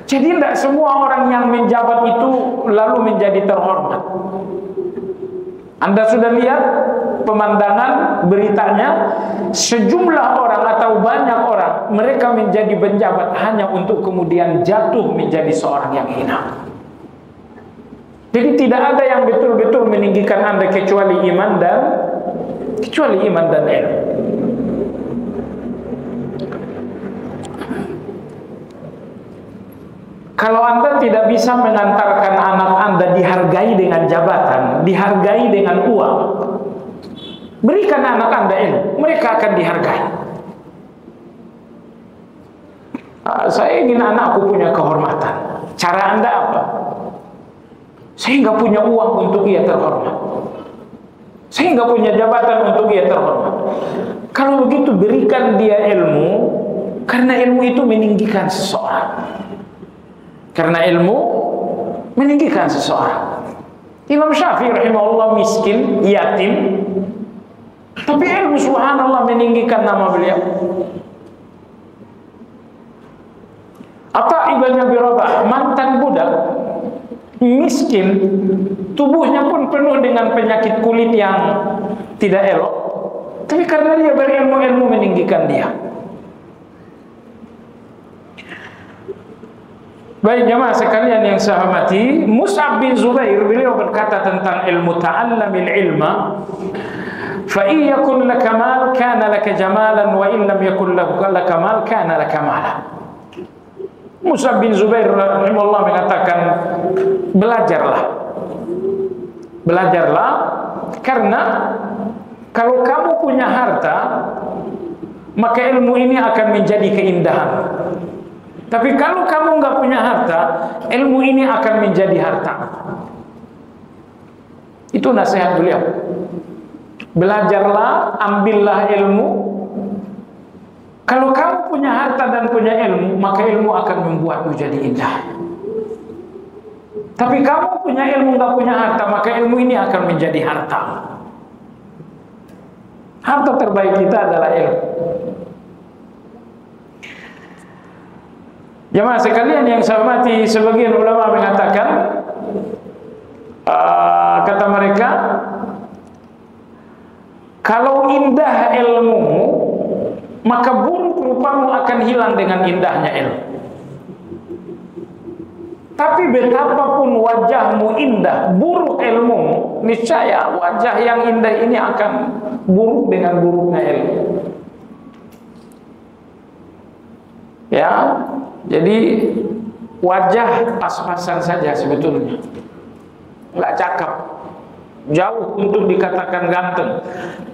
Jadi tidak semua orang yang menjabat itu lalu menjadi terhormat. Anda sudah lihat pemandangan beritanya, sejumlah orang atau banyak orang, mereka menjadi penjabat hanya untuk kemudian jatuh menjadi seorang yang hina. Jadi tidak ada yang betul-betul meninggikan Anda kecuali iman dan ilmu. Kalau Anda tidak bisa mengantarkan anak Anda dihargai dengan jabatan, dihargai dengan uang, berikan anak Anda ilmu, mereka akan dihargai. Saya ingin anakku punya kehormatan. Cara Anda apa? Saya nggak punya uang untuk ia terhormat. Saya nggak punya jabatan untuk ia terhormat. Kalau begitu berikan dia ilmu, karena ilmu itu meninggikan seseorang. Karena ilmu meninggikan seseorang. Imam Syafi'i rahimahullah miskin, yatim, tapi ilmu subhanallah meninggikan nama beliau. Atha ibn Abi Rabah, mantan budak, miskin, tubuhnya pun penuh dengan penyakit kulit yang tidak elok, tapi karena dia berilmu, meninggikan dia. Baik jemaah sekalian yang saya hormati, Mus'ab bin Zubair beliau berkata tentang ilmu, ta'allamil ilma fa in yakun laka mal kana laka jamalan wa in lam yakun laka mal kana laka malan. Mus'ab bin Zubair rahimahullah mengatakan, belajarlah karena kalau kamu punya harta, maka ilmu ini akan menjadi keindahan. Tapi kalau kamu nggak punya harta, ilmu ini akan menjadi harta. Itu nasihat beliau. Belajarlah, ambillah ilmu. Kalau kamu punya harta dan punya ilmu, maka ilmu akan membuatmu jadi indah. Tapi kamu punya ilmu nggak punya harta, maka ilmu ini akan menjadi harta. Harta terbaik kita adalah ilmu. Jemaah sekalian yang saya hormati, sebagian ulama mengatakan, kata mereka, kalau indah ilmu, maka buruk rupamu akan hilang dengan indahnya ilmu. Tapi betapapun wajahmu indah, buruk ilmu, niscaya wajah yang indah ini akan buruk dengan buruknya ilmu. Ya, jadi wajah pas-pasan saja sebetulnya, nggak cakep, jauh untuk dikatakan ganteng.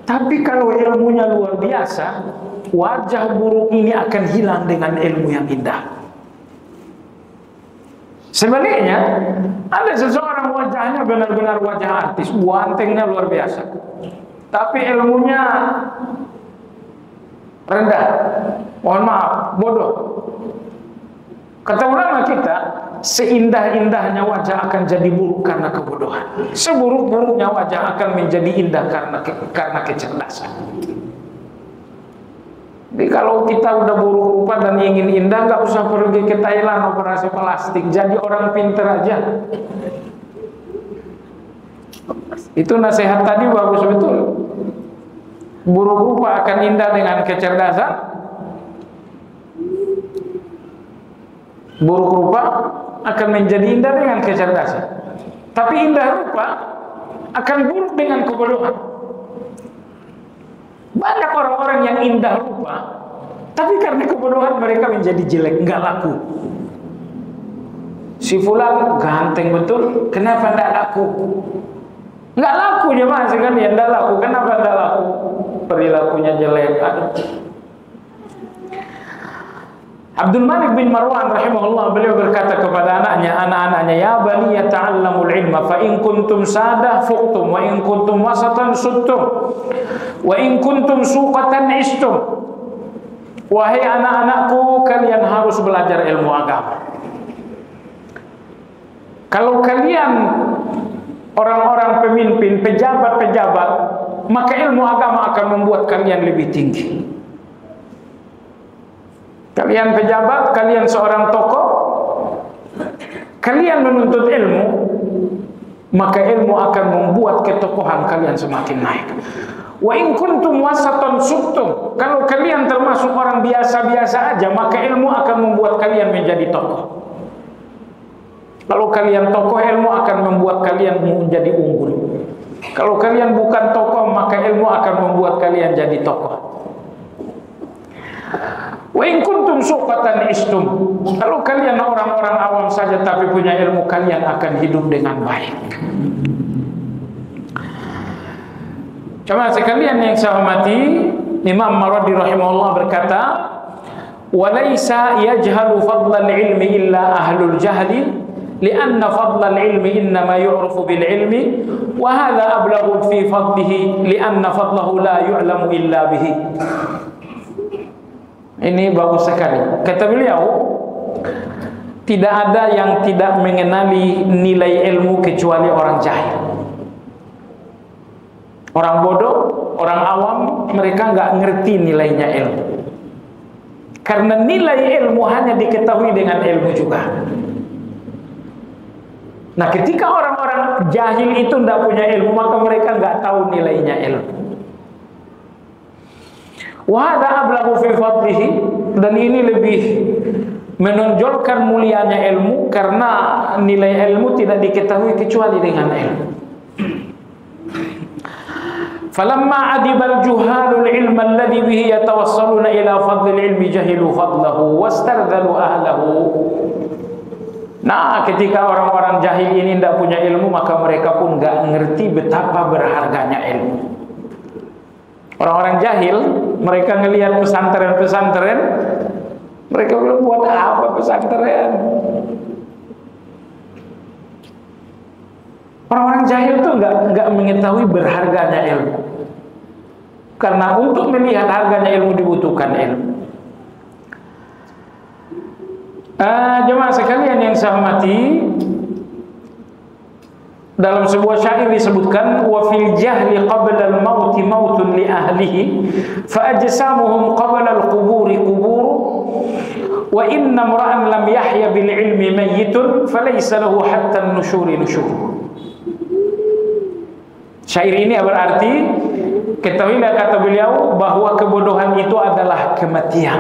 Tapi kalau ilmunya luar biasa, wajah buruk ini akan hilang dengan ilmu yang indah. Sebaliknya, ada seseorang wajahnya benar-benar wajah artis, gantengnya luar biasa, tapi ilmunya rendah, mohon maaf, bodoh. Kata ulama kita, seindah-indahnya wajah akan jadi buruk karena kebodohan. Seburuk-buruknya wajah akan menjadi indah karena kecerdasan. Jadi kalau kita udah buruk rupa dan ingin indah, nggak usah pergi ke Thailand operasi plastik, jadi orang pinter aja. Itu nasihat tadi bagus betul. Buruk rupa akan indah dengan kecerdasan. Buruk rupa akan menjadi indah dengan kecerdasan. Tapi indah rupa akan buruk dengan kebodohan. Banyak orang-orang yang indah rupa, tapi karena kebodohan mereka menjadi jelek, nggak laku. Si fulan ganteng betul, kenapa nggak laku? Nggak laku jemaah sekalian, nggak laku. Kenapa nggak laku? Perilakunya jelek. Aduh. Abdul Malik bin Marwan rahimahullah, beliau berkata kepada anak-anaknya, ya bani yata'allamul ilma, fa in kuntum sadah fuqtum, wa in kuntum wasatan suttum, wa in kuntum suqatan istum. Wahai anak-anakku, kalian harus belajar ilmu agama. Kalau kalian orang-orang pemimpin, pejabat-pejabat, maka ilmu agama akan membuat kalian lebih tinggi. Kalian pejabat, kalian seorang tokoh, kalian menuntut ilmu, maka ilmu akan membuat ketokohan kalian semakin naik. Wa in kuntum wasatan suttum, kalau kalian termasuk orang biasa-biasa aja, maka ilmu akan membuat kalian menjadi tokoh. Kalau kalian tokoh, ilmu akan membuat kalian menjadi unggul. Kalau kalian bukan tokoh, maka ilmu akan membuat kalian jadi tokoh. Wa in kuntum suqatan istum, kalau kalian orang-orang awam saja tapi punya ilmu, kalian akan hidup dengan baik. Coba sekalian yang saya hormati, Imam Marwazi rahimahullah berkata, "Walaysa yajhalu fadlal ilmi illa ahlul jahli, lianna fadlal ilmi innama yu'rafu bil ilmi, wa hadha ablaghu fi fadlihi, lianna fadlahu la yu'lamu illa bihi." Ini bagus sekali. Kata beliau, tidak ada yang tidak mengenali nilai ilmu kecuali orang jahil. Orang bodoh, orang awam, mereka nggak ngerti nilainya ilmu. Karena nilai ilmu hanya diketahui dengan ilmu juga. Nah, ketika orang-orang jahil itu tidak punya ilmu, maka mereka nggak tahu nilainya ilmu. Wa hadza ablaghu fi fadlihi, dan ini lebih menonjolkan mulianya ilmu, karena nilai ilmu tidak diketahui kecuali dengan ilmu. Falamma adibal juhalul ilma alladhi bihi yatawassaluna ila fadlil ilmi jahilu fadlahu wastardhalu ahlahu. Nah, ketika orang-orang jahil ini tidak punya ilmu, maka mereka pun nggak ngerti betapa berharganya ilmu. Orang-orang jahil, mereka ngelihat pesantren-pesantren, mereka bilang, buat apa pesantren? Orang-orang jahil tuh nggak mengetahui berharganya ilmu. Karena untuk melihat harganya ilmu dibutuhkan ilmu. Jemaah sekalian yang saya hormati, dalam sebuah syair disebutkan, wa fil jahli qabla al-maut mautun li ahlihi fa ajsamuhum qabla al-quburi qubur wa inna imra'an lam yahya bil ilmi mayyitun falaysa lahu hatta an-nushuri nushur. Syair ini berarti, ketahuilah kata beliau, bahwa kebodohan itu adalah kematian.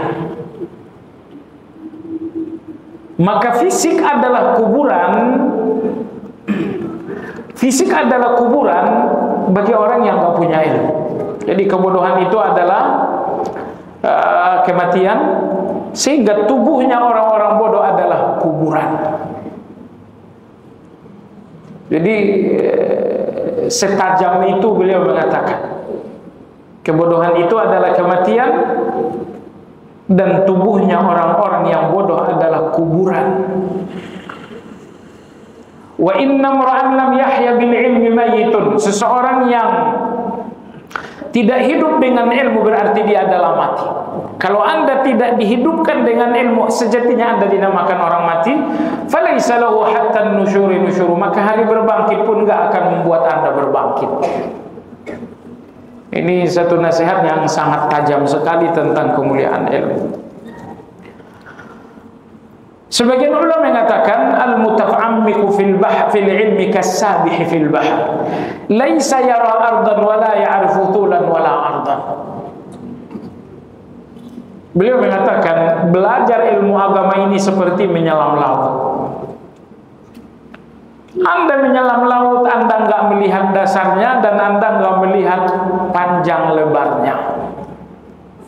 Maka fisik adalah kuburan. Fisik adalah kuburan bagi orang yang tidak punya ilmu. Jadi kebodohan itu adalah kematian, sehingga tubuhnya orang-orang bodoh adalah kuburan. Jadi setajam itu beliau mengatakan, kebodohan itu adalah kematian, dan tubuhnya orang-orang yang bodoh adalah kuburan. Wa inna imra'an lam yahya bil ilmi mayyitun. Seseorang yang tidak hidup dengan ilmu berarti dia adalah mati. Kalau Anda tidak dihidupkan dengan ilmu, sejatinya Anda dinamakan orang mati. Falaisa lahu hatta nusyuri nusyuru. Maka hari berbangkit pun enggak akan membuat Anda berbangkit. Ini satu nasihat yang sangat tajam sekali tentang kemuliaan ilmu. Sebagian ulama mengatakan al-mutafammiqu fil ilmi kas-sabih fil bahr. Laisa yara ardan wa la ya'rifu tulan wa la ardan. Beliau mengatakan belajar ilmu agama ini seperti menyelam laut. Anda menyelam laut, Anda enggak melihat dasarnya dan Anda enggak melihat panjang lebarnya.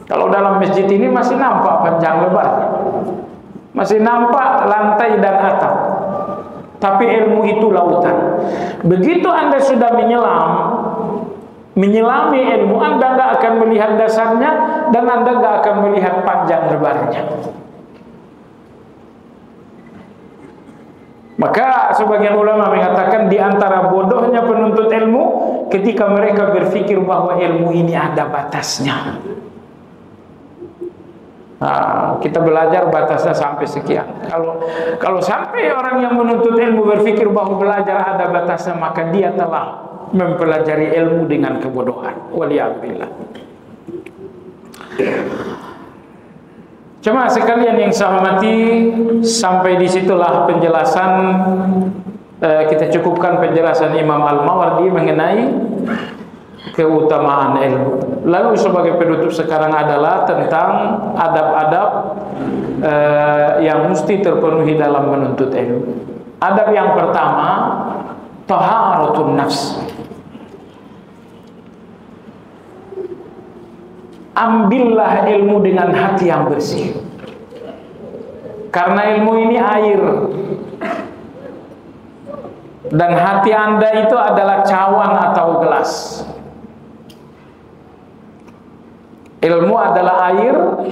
Kalau dalam masjid ini masih nampak panjang lebarnya, masih nampak lantai dan atap. Tapi ilmu itu lautan. Begitu Anda sudah menyelami ilmu, Anda enggak akan melihat dasarnya dan Anda enggak akan melihat panjang lebarnya. Maka sebagian ulama mengatakan di antara bodohnya penuntut ilmu ketika mereka berpikir bahwa ilmu ini ada batasnya. Nah, kita belajar batasnya sampai sekian. Kalau sampai orang yang menuntut ilmu berpikir bahwa belajar ada batasnya, maka dia telah mempelajari ilmu dengan kebodohan. Waliyahillah. Cuma sekalian yang saya hormati, sampai disitulah penjelasan, kita cukupkan penjelasan Imam Al-Mawardi mengenai keutamaan ilmu. Lalu sebagai penutup sekarang adalah tentang adab-adab yang mesti terpenuhi dalam menuntut ilmu. Adab yang pertama, taharatun nafs. Ambillah ilmu dengan hati yang bersih. Karena ilmu ini air. Dan hati Anda itu adalah cawan atau gelas. Ilmu adalah air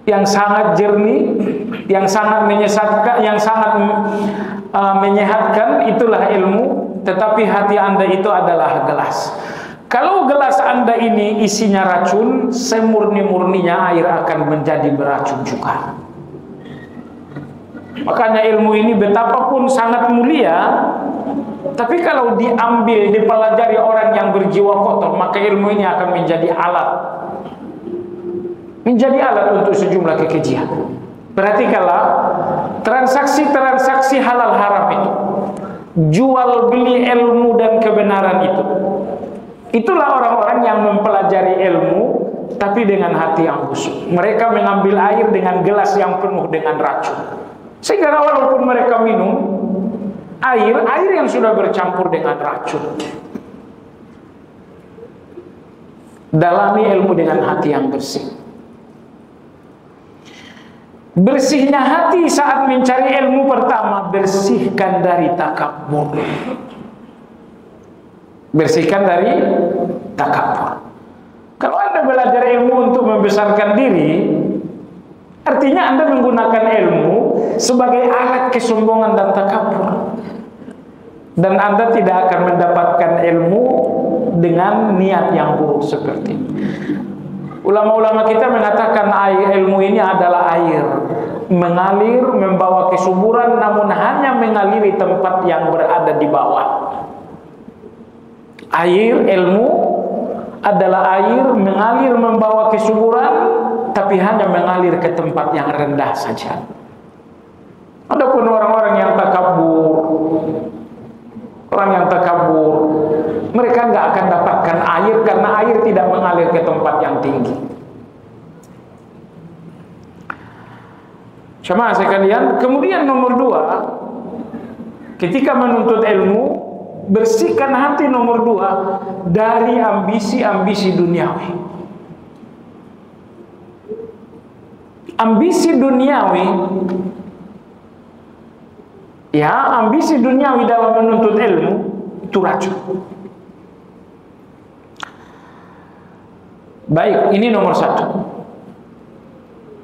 yang sangat jernih, yang sangat menyesatkan, yang sangat menyehatkan, itulah ilmu. Tetapi hati Anda itu adalah gelas. Kalau gelas Anda ini isinya racun, semurni-murninya air akan menjadi beracun juga. Makanya ilmu ini betapapun sangat mulia, tapi kalau diambil, dipelajari orang yang berjiwa kotor, maka ilmu ini akan menjadi alat. Menjadi alat untuk sejumlah kekejian. Perhatikanlah transaksi-transaksi halal haram itu. Jual beli ilmu dan kebenaran itu. Itulah orang-orang yang mempelajari ilmu tapi dengan hati yang busuk. Mereka mengambil air dengan gelas yang penuh dengan racun. Sehingga walaupun mereka minum air yang sudah bercampur dengan racun. Dalami ilmu dengan hati yang bersih. Bersihnya hati saat mencari ilmu pertama, bersihkan dari takabur. Bersihkan dari takabur. membesarkan diri, artinya Anda menggunakan ilmu sebagai alat kesombongan dan takabur. Dan Anda tidak akan mendapatkan ilmu dengan niat yang buruk seperti ini. Ulama-ulama kita mengatakan ilmu ini adalah air, mengalir, membawa kesuburan, namun hanya mengaliri tempat yang berada di bawah. Air, ilmu adalah air, mengalir, membawa kesuburan, tapi hanya mengalir ke tempat yang rendah saja. Adapun orang-orang yang takabur, mereka nggak akan dapatkan air karena air tidak mengalir ke tempat yang tinggi. Jemaah sekalian, kemudian nomor 2, ketika menuntut ilmu, bersihkan hati nomor 2 dari ambisi-ambisi duniawi. Ambisi duniawi, ya, ambisi duniawi dalam menuntut ilmu itu racun. Baik, ini nomor 1.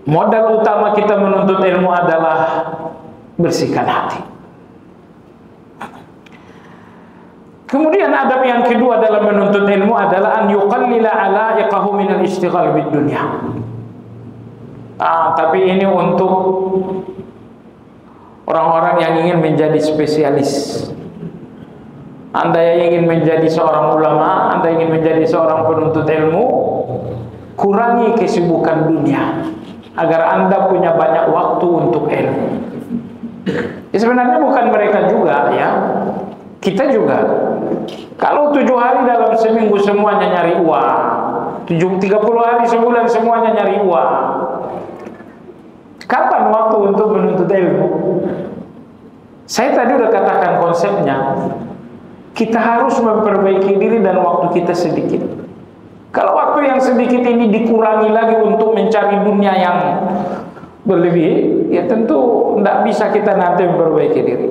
Modal utama kita menuntut ilmu adalah bersihkan hati. Kemudian adab yang kedua dalam menuntut ilmu adalah an yuqallila alaiqahu min al-ishtighal bid dunya. Tapi ini untuk orang-orang yang ingin menjadi spesialis. Anda yang ingin menjadi seorang ulama, Anda ingin menjadi seorang penuntut ilmu, kurangi kesibukan dunia agar Anda punya banyak waktu untuk ilmu. Ya, sebenarnya bukan mereka juga, ya, kita juga. Kalau 7 hari dalam seminggu semuanya nyari uang, 30 hari sebulan semuanya nyari uang, kapan waktu untuk menuntut ilmu? Saya tadi udah katakan konsepnya. Kita harus memperbaiki diri dan waktu kita sedikit. Kalau waktu yang sedikit ini dikurangi lagi untuk mencari dunia yang berlebih, ya tentu tidak bisa kita nanti memperbaiki diri.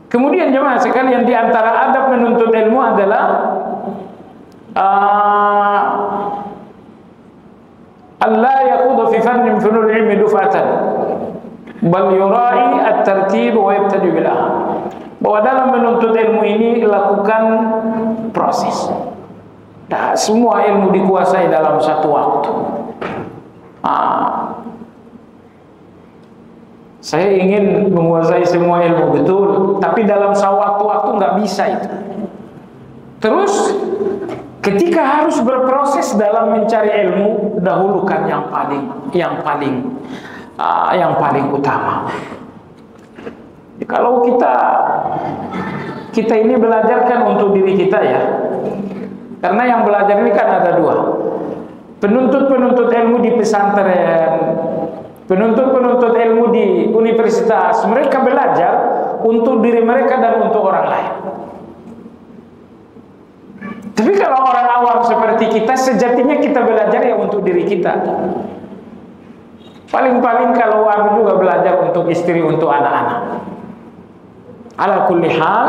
Kemudian jemaah sekalian, di antara adab menuntut ilmu adalah Allah yakhudhu fi fannin min funul ilmi dufatan bal yurai at-tartib wa yabtadi bil aham. Bahwa dalam menuntut ilmu ini lakukan proses. Nah, semua ilmu dikuasai dalam satu waktu. Saya ingin menguasai semua ilmu betul, tapi dalam waktu-waktu nggak bisa itu. Terus ketika harus berproses dalam mencari ilmu, dahulukan yang paling utama. Kalau kita ini belajar kan untuk diri kita, ya. Karena yang belajar ini kan ada 2. Penuntut-penuntut ilmu di pesantren, penuntut-penuntut ilmu di universitas, mereka belajar untuk diri mereka dan untuk orang lain. Tapi kalau orang awam seperti kita, sejatinya kita belajar ya untuk diri kita. Paling-paling kalau aku juga belajar untuk istri, untuk anak-anak. Ala kulli hal,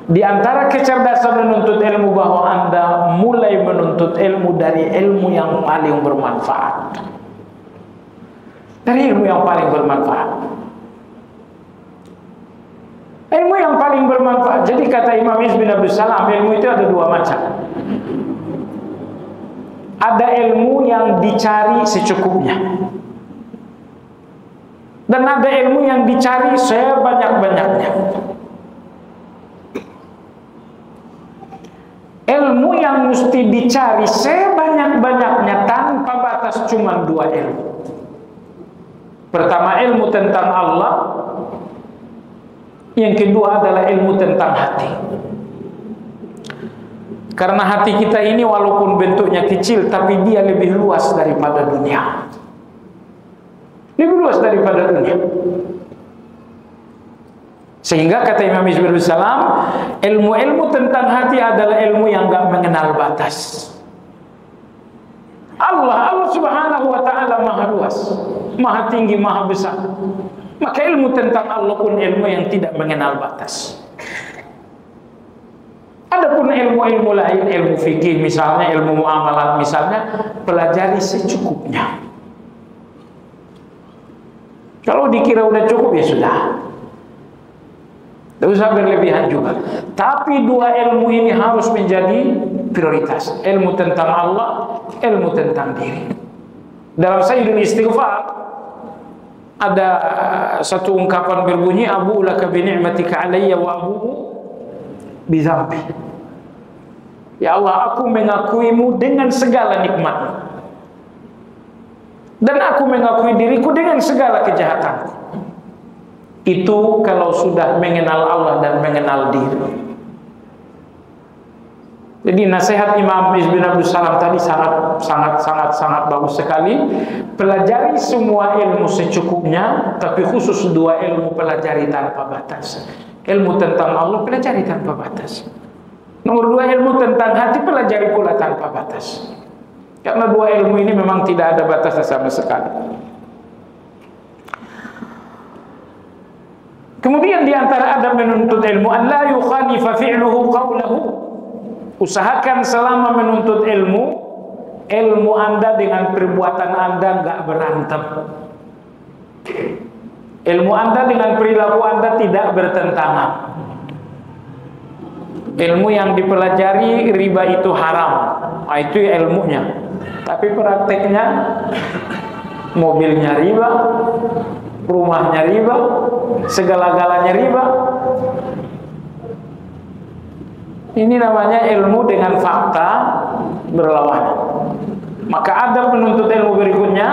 di antara kecerdasan menuntut ilmu bahwa Anda mulai menuntut ilmu dari ilmu yang paling bermanfaat. Dari ilmu yang paling bermanfaat. Ilmu yang paling bermanfaat. Jadi kata Imam Izz bin Abdul Salam, ilmu itu ada 2 macam. Ada ilmu yang dicari secukupnya, dan ada ilmu yang dicari sebanyak-banyaknya. Ilmu yang mesti dicari sebanyak-banyaknya tanpa batas cuma 2 ilmu. Pertama, ilmu tentang Allah. Yang kedua adalah ilmu tentang hati. Karena hati kita ini walaupun bentuknya kecil, tapi dia lebih luas daripada dunia. Lebih luas daripada dunia. Sehingga kata Imam Izz bin Salam, ilmu-ilmu tentang hati adalah ilmu yang gak mengenal batas. Allah subhanahu wa ta'ala maha luas, maha tinggi, maha besar. Maka ilmu tentang Allah pun ilmu yang tidak mengenal batas. Adapun ilmu-ilmu lain, ilmu fikih misalnya, ilmu muamalat misalnya, pelajari secukupnya. Kalau dikira udah cukup ya sudah, tidak usah berlebihan juga. Tapi dua ilmu ini harus menjadi prioritas. Ilmu tentang Allah, ilmu tentang diri. Dalam Sayyidul Istighfar ada satu ungkapan berbunyi, Abu laka bi ni'matika alayya wa abu'u bi dzambi. Ya Allah, aku mengakuimu dengan segala nikmatmu, dan aku mengakui diriku dengan segala kejahatanku. Itu kalau sudah mengenal Allah dan mengenal diri. Jadi nasihat Imam Izz bin Abdul Salam tadi sangat bagus sekali. Pelajari semua ilmu secukupnya, tapi khusus dua ilmu pelajari tanpa batas. Ilmu tentang Allah pelajari tanpa batas. Nomor dua, ilmu tentang hati pelajari pula tanpa batas. Karena dua ilmu ini memang tidak ada batasnya sama sekali. Kemudian di antara adab menuntut ilmu, an la yukhalifa fi'luhu qawlahu. Usahakan selama menuntut ilmu, ilmu Anda dengan perbuatan Anda enggak berantem. Ilmu Anda dengan perilaku Anda tidak bertentangan. Ilmu yang dipelajari riba itu haram, itu ilmunya. Tapi prakteknya mobilnya riba, rumahnya riba, segala-galanya riba. Ini namanya ilmu dengan fakta berlawanan. Maka adab menuntut ilmu berikutnya,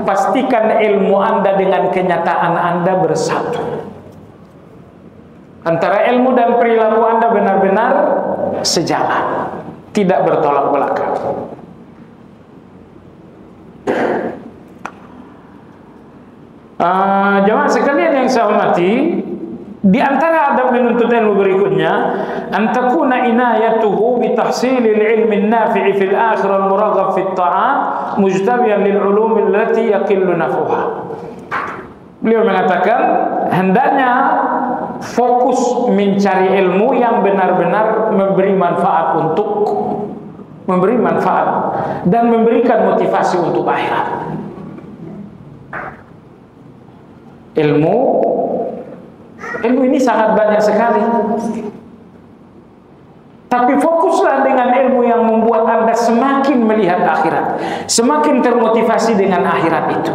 pastikan ilmu Anda dengan kenyataan Anda bersatu. Antara ilmu dan perilaku Anda benar-benar sejalan, tidak bertolak belakang. Jemaah sekalian yang saya hormati, di antara adab menuntut ilmu berikutnya, antakuna inayatuhu bi tahsilil ilmi an-nafi'i fil akhir wal muraghab fit ta'at mujtabiyan lil ulum allati yaqillu naf'uha. Beliau mengatakan hendaknya fokus mencari ilmu yang benar-benar memberi manfaat dan memberikan motivasi untuk akhirat. Ilmu ini sangat banyak sekali. Tapi fokuslah dengan ilmu yang membuat Anda semakin melihat akhirat, semakin termotivasi dengan akhirat itu.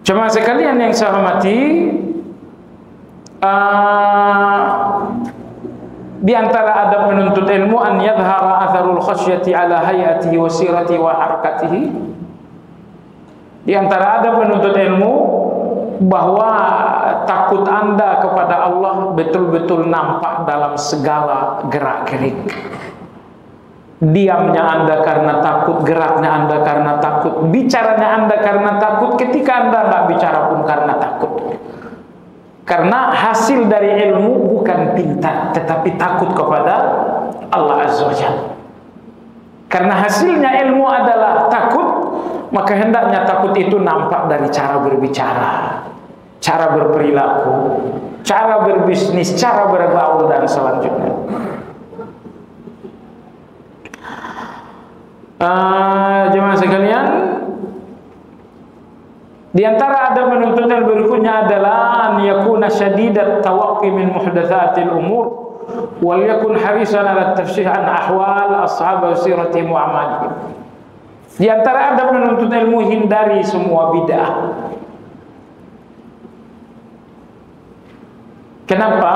Jemaah sekalian yang saya hormati, di antara adab menuntut ilmu an yadhhara atharul khasyati ala hayatihi wa sirati wa harakatihi. Di antara adab menuntut ilmu bahwa takut Anda kepada Allah betul-betul nampak dalam segala gerak-gerik. Diamnya Anda karena takut, geraknya Anda karena takut, bicaranya Anda karena takut, ketika Anda nggak bicara pun karena takut. Karena hasil dari ilmu bukan pintar, tetapi takut kepada Allah Azza wa Jalla. Karena hasilnya ilmu adalah takut, maka hendaknya takut itu nampak dari cara berbicara, cara berperilaku, cara berbisnis, cara bergaul, dan selanjutnya. Jemaah sekalian, di antara adab menuntut ilmu berikutnya adalah an yakuna syadidat tawaqqi min muhdatsatil umur wal yakun harisan ala tafsih an ahwal ashab siratihim wa amalihim. Di antara adab menuntut ilmu, hindari semua bid'ah. Kenapa?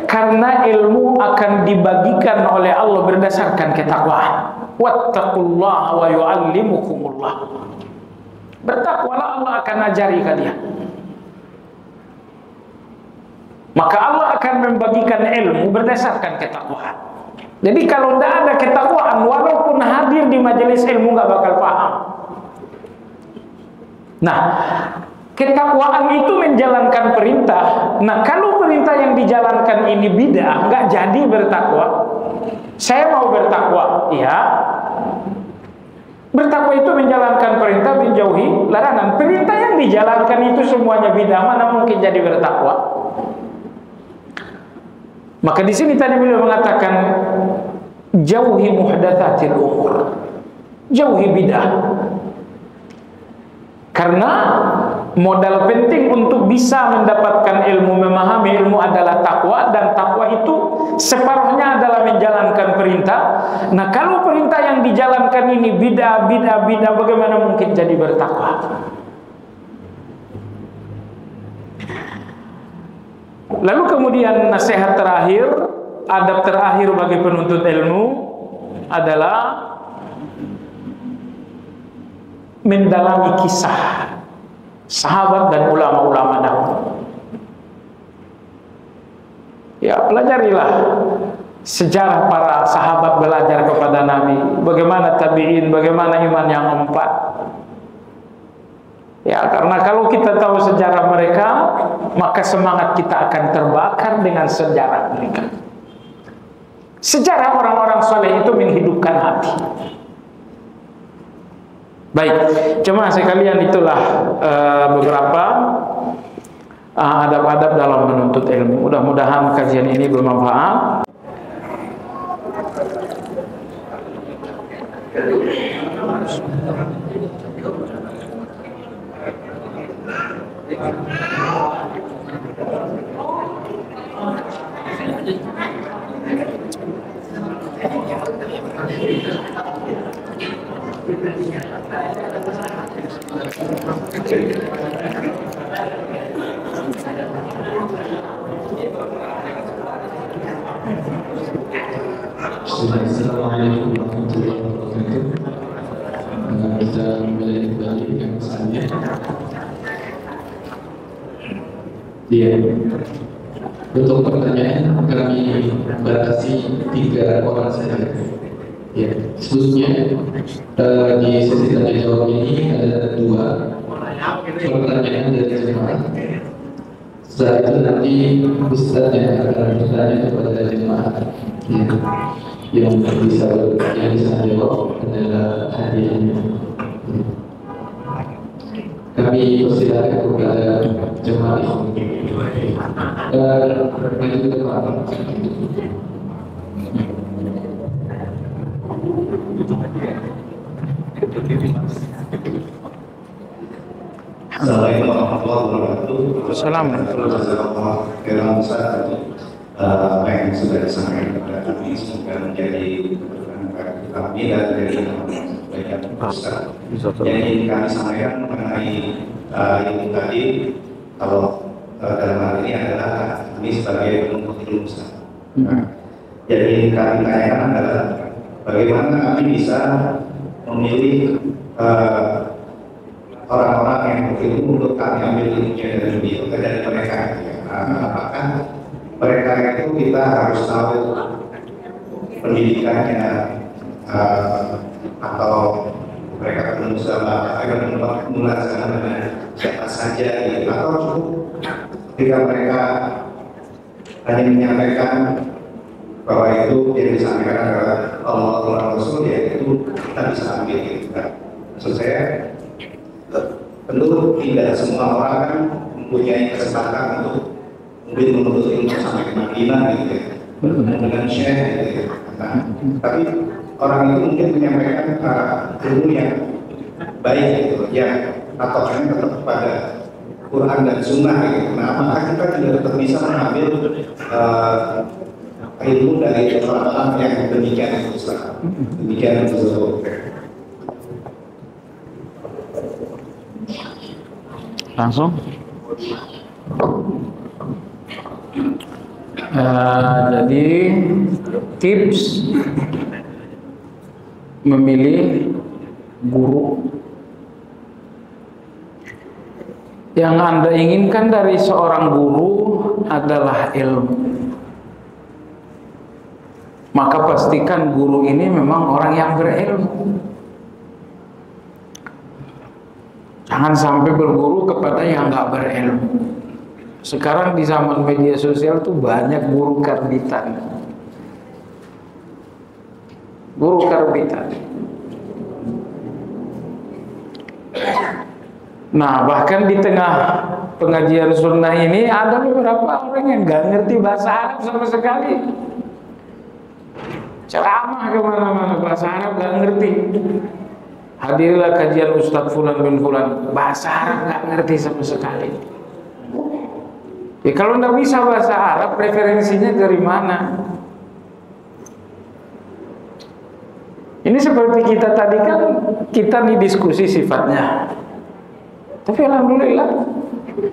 Karena ilmu akan dibagikan oleh Allah berdasarkan ketakwaan. Wattaqullaha wa yu'allimukumullah. Bertakwalah, Allah akan ajari kalian. Maka Allah akan membagikan ilmu berdasarkan ketakwaan. Jadi kalau tidak ada ketakwaan, walaupun hadir di majelis ilmu nggak bakal paham. Nah, ketakwaan itu menjalankan perintah. Nah, kalau perintah yang dijalankan ini bid'ah, nggak jadi bertakwa. Saya mau bertakwa, ya. Bertakwa itu menjalankan perintah, menjauhi larangan. Perintah yang dijalankan itu semuanya bid'ah, mana mungkin jadi bertakwa? Maka di sini tadi beliau mengatakan jauhi muhdatsatil umur, jauhi bid'ah. Karena modal penting untuk bisa mendapatkan ilmu, memahami ilmu adalah takwa, dan takwa itu separuhnya adalah menjalankan perintah. Nah, kalau perintah yang dijalankan ini bid'ah, bagaimana mungkin jadi bertakwa? Lalu kemudian nasihat terakhir, adab terakhir bagi penuntut ilmu adalah mendalami kisah sahabat dan ulama-ulama dahulu. Ya, pelajarilah sejarah para sahabat, belajar kepada Nabi, bagaimana tabi'in, bagaimana iman yang empat. Ya, karena kalau kita tahu sejarah mereka, maka semangat kita akan terbakar dengan sejarah mereka. Sejarah orang-orang soleh itu menghidupkan hati. Baik, cuma sekalian itulah beberapa adab-adab dalam menuntut ilmu. Mudah-mudahan kajian ini bermanfaat. Assalamualaikum warahmatullahi wabarakatuh. Kita mulai kembali dengan pesannya. Iya. Untuk pertanyaan kami batasi 3 orang saja. Ya, sebelumnya di sesi tanya jawab ini ada 2 pertanyaan dari jemaah. Setelah itu nanti Ustaz yang akan bertanya kepada jemaah. Ya, yang bisa jawab adalah hadiahnya. Kami persilakan kepada jemaah maju ke depan. Assalamualaikum warahmatullahi wabarakatuh. Assalamualaikum. Apa yang sudah disampaikan kepada kami semoga menjadi keberkahan bagi kami dan dari kebaikan besar. Jadi kami sampaikan mengenai ilmu tadi, kalau dalam hal ini adalah kami sebagai penuntut ilmu. Jadi kami tanyakan adalah bagaimana kami bisa memilih orang-orang yang berilmu untuk kami ambil ilmunya dari beliau, dari mereka. Apakah mereka itu kita harus tahu pendidikannya atau mereka belum sama akan melaksanakan dengan siapa saja, atau cukup ketika mereka hanya menyampaikan bahwa itu yang disampaikan adalah Allah Rasul, yaitu kita bisa ambil gitu kan. Maksud saya, tentu tidak semua orang kan mempunyai kesempatan untuk mungkin menuntut ilmu sampai ke Madinah gitu ya, dengan syekh gitu ya. Nah, tapi orang itu mungkin menyampaikan ilmu yang baik gitu, yang patokannya tetap kepada Quran dan Sunnah gitu. Nah, apakah kita tidak tetap bisa mengambil ilmu dari orang-orang yang demikian itu, demikian itu. Langsung. Jadi tips memilih guru yang Anda inginkan dari seorang guru adalah ilmu. Maka pastikan guru ini memang orang yang berilmu. Jangan sampai berguru kepada yang nggak berilmu. Sekarang di zaman media sosial tuh banyak guru karbitan. Guru karbitan. Nah, bahkan di tengah pengajian sunnah ini ada beberapa orang yang gak ngerti bahasa Arab sama sekali. Ceramah kemana-mana bahasa Arab gak ngerti. Hadirilah kajian Ustadz Fulan bin Fulan, bahasa Arab gak ngerti sama sekali. Ya kalau nggak bisa bahasa Arab, preferensinya dari mana? Ini seperti kita tadi kan, kita nih diskusi sifatnya. Tapi alhamdulillah,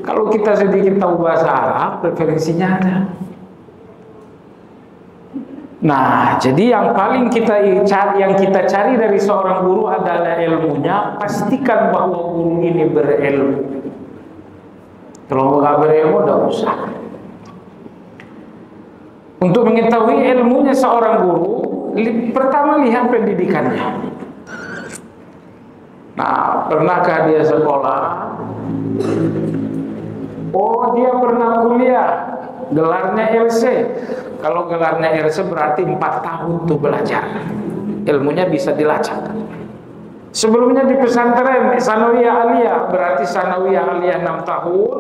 kalau kita sedikit tahu bahasa Arab, preferensinya ada. Nah, jadi yang paling kita cari dari seorang guru adalah ilmunya. Pastikan bahwa guru ini berilmu. Kalau nggak berilmu, nggak usah. Untuk mengetahui ilmunya seorang guru, pertama lihat pendidikannya. Nah, pernahkah dia sekolah? Oh, dia pernah kuliah, gelarnya LC. Kalau gelarnya LC berarti 4 tahun tuh belajar. Ilmunya bisa dilacak. Sebelumnya di pesantren Sanawiyah Aliyah, berarti Sanawiyah Aliyah 6 tahun,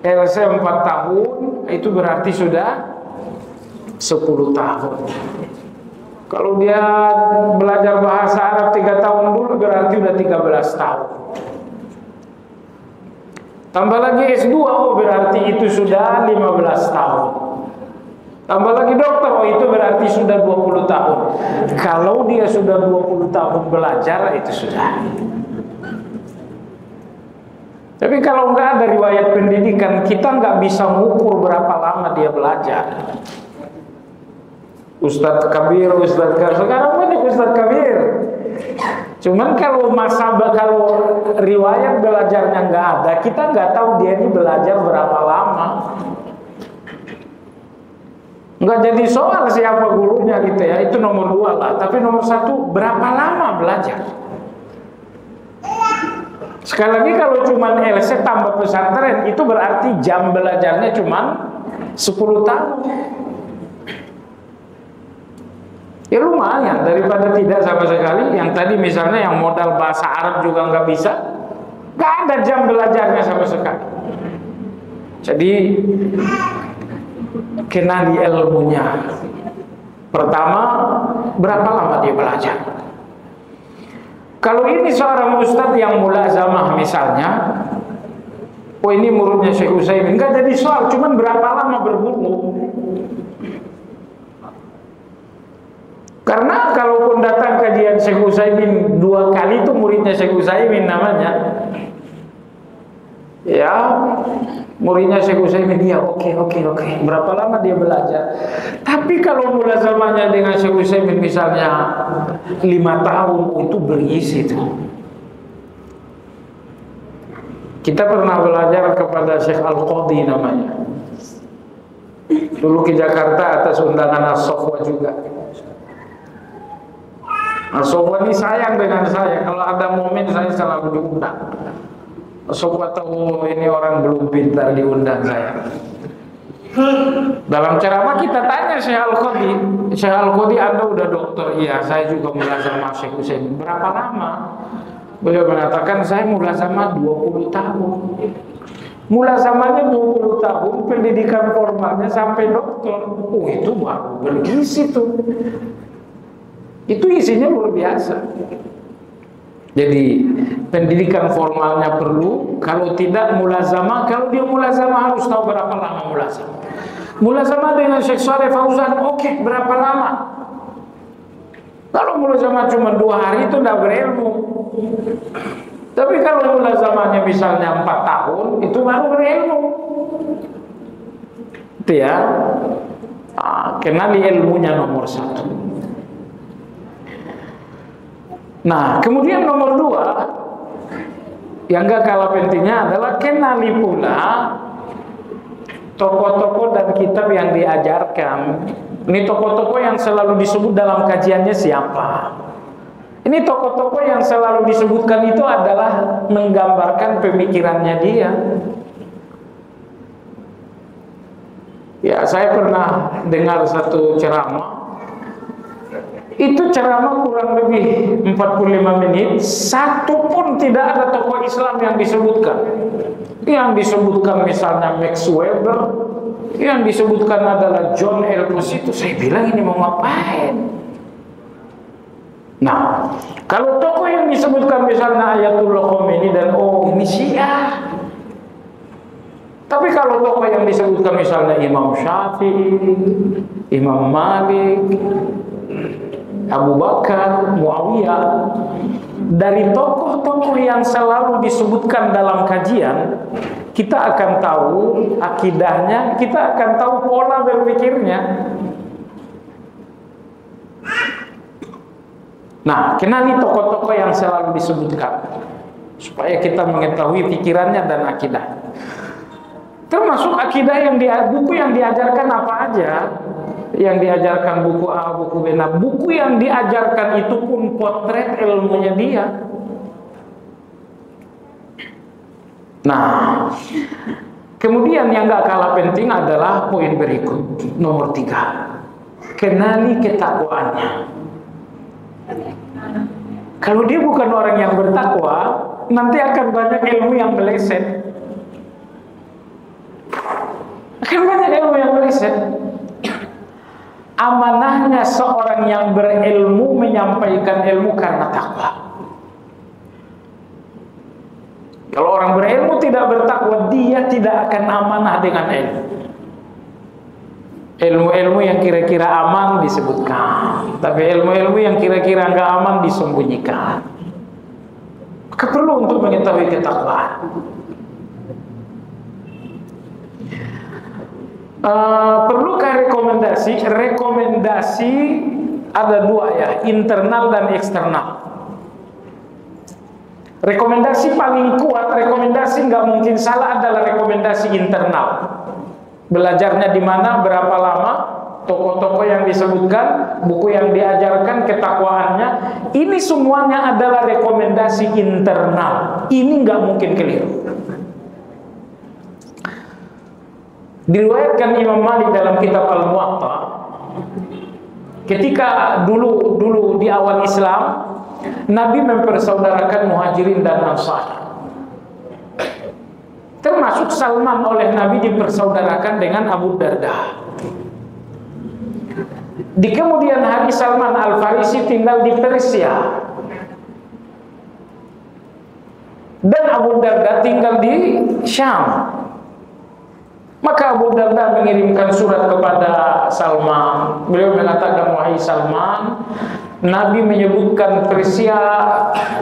LC 4 tahun, itu berarti sudah 10 tahun. Kalau dia belajar bahasa Arab 3 tahun dulu, berarti udah 13 tahun. Tambah lagi S2, oh berarti itu sudah 15 tahun. Tambah lagi dokter, oh itu berarti sudah 20 tahun. Kalau dia sudah 20 tahun belajar, itu sudah. Tapi kalau nggak ada riwayat pendidikan, kita nggak bisa mengukur berapa lama dia belajar. Ustadz Kabir, Ustadz Kabir, sekarang banyak Ustadz Kabir. Cuman kalau kalau riwayat belajarnya nggak ada, kita nggak tahu dia ini belajar berapa lama. Nggak jadi soal siapa gurunya gitu ya, itu nomor 2 lah. Tapi nomor 1, berapa lama belajar? Sekali lagi kalau cuma LC tambah pesantren, itu berarti jam belajarnya cuma 10 tahun. Ya lumayan daripada tidak sama sekali. Yang tadi misalnya yang modal bahasa Arab juga nggak bisa, nggak ada jam belajarnya sama sekali. Jadi kenali ilmunya. Pertama, berapa lama dia belajar? Kalau ini seorang ustadz yang mulazamah misalnya, oh ini muridnya Syekh Utsaimin, nggak jadi soal, cuman berapa lama berguru. Karena kalaupun datang kajian Syekh Utsaimin 2 kali, itu muridnya Syekh Utsaimin namanya. Ya, muridnya Syekh Utsaimin, dia oke. Berapa lama dia belajar? Tapi kalau mulazamahnya dengan Syekh Utsaimin misalnya 5 tahun, itu berisi tuh. Kita pernah belajar kepada Syekh Al-Qadhi namanya. Dulu ke Jakarta atas undangan As-Sofwa juga. As-Sofwa ini sayang dengan saya, kalau ada momen saya selalu diundang. As-Sofwa tahu ini orang belum pintar, diundang saya. Dalam ceramah kita tanya Syekh Al-Qadhi, Syekh Al-Qadhi, Anda udah dokter? Iya, saya juga mulazamah Syekh Utsaimin. Berapa lama? Beliau mengatakan, saya mulazamah 20 tahun. Mulazamahnya 20 tahun, pendidikan formalnya sampai dokter. Oh, itu baru berisi tuh. Itu isinya luar biasa. Jadi pendidikan formalnya perlu. Kalau tidak mulazamah, kalau dia mulazamah harus tahu berapa lama mulazamah. Mulazamah dengan Syekh Shalih Fauzan, oke, berapa lama? Kalau mulazamah cuma 2 hari itu udah berilmu. Tapi kalau mulazamahnya misalnya 4 tahun, itu baru berilmu. Itu ya. Kenali ilmunya nomor 1. Nah, kemudian nomor 2 yang gak kalah pentingnya adalah kenali pula tokoh-tokoh dan kitab yang diajarkan. Ini tokoh-tokoh yang selalu disebut dalam kajiannya siapa. Ini tokoh-tokoh yang selalu disebutkan itu adalah menggambarkan pemikirannya dia. Ya, saya pernah dengar satu ceramah Itu ceramah kurang lebih 45 menit, satu pun tidak ada tokoh Islam yang disebutkan. Yang disebutkan misalnya Max Weber, yang disebutkan adalah John L. Itu saya bilang ini mau ngapain? Nah, kalau tokoh yang disebutkan misalnya Ayatullah Khomeini dan ini Syiah. Tapi kalau tokoh yang disebutkan misalnya Imam Syafi'i, Imam Malik, Abu Bakar, Muawiyah, dari tokoh-tokoh yang selalu disebutkan dalam kajian, kita akan tahu akidahnya, kita akan tahu pola berpikirnya. Nah, kenali tokoh-tokoh yang selalu disebutkan supaya kita mengetahui pikirannya dan akidah. Termasuk akidah yang buku yang diajarkan apa aja. Yang diajarkan buku A, buku B. Nah, buku yang diajarkan itu pun potret ilmunya dia. Nah, kemudian yang gak kalah penting adalah poin berikut, nomor 3. Kenali ketakwaannya. Kalau dia bukan orang yang bertakwa, nanti akan banyak ilmu yang meleset. Amanahnya seorang yang berilmu menyampaikan ilmu karena takwa. Kalau orang berilmu tidak bertakwa, dia tidak akan amanah dengan ilmu. Ilmu-ilmu yang kira-kira aman disebutkan, tapi ilmu-ilmu yang kira-kira nggak aman disembunyikan. Maka perlu untuk mengetahui ketakwaan. Perlukah rekomendasi? Rekomendasi ada 2 ya, internal dan eksternal. Rekomendasi paling kuat, rekomendasi nggak mungkin salah adalah rekomendasi internal. Belajarnya di mana, berapa lama, tokoh-tokoh yang disebutkan, buku yang diajarkan, ketakwaannya, ini semuanya adalah rekomendasi internal. Ini nggak mungkin keliru. Diriwayatkan Imam Malik dalam kitab Al-Muwatta, ketika dulu di awal Islam, Nabi mempersaudarakan Muhajirin dan Ansar. Termasuk Salman oleh Nabi dipersaudarakan dengan Abu Darda. Di kemudian hari Salman Al-Farisi tinggal di Persia, dan Abu Darda tinggal di Syam. Maka Abu Darda mengirimkan surat kepada Salman. Beliau mengatakan, wahai Salman, Nabi menyebutkan Persia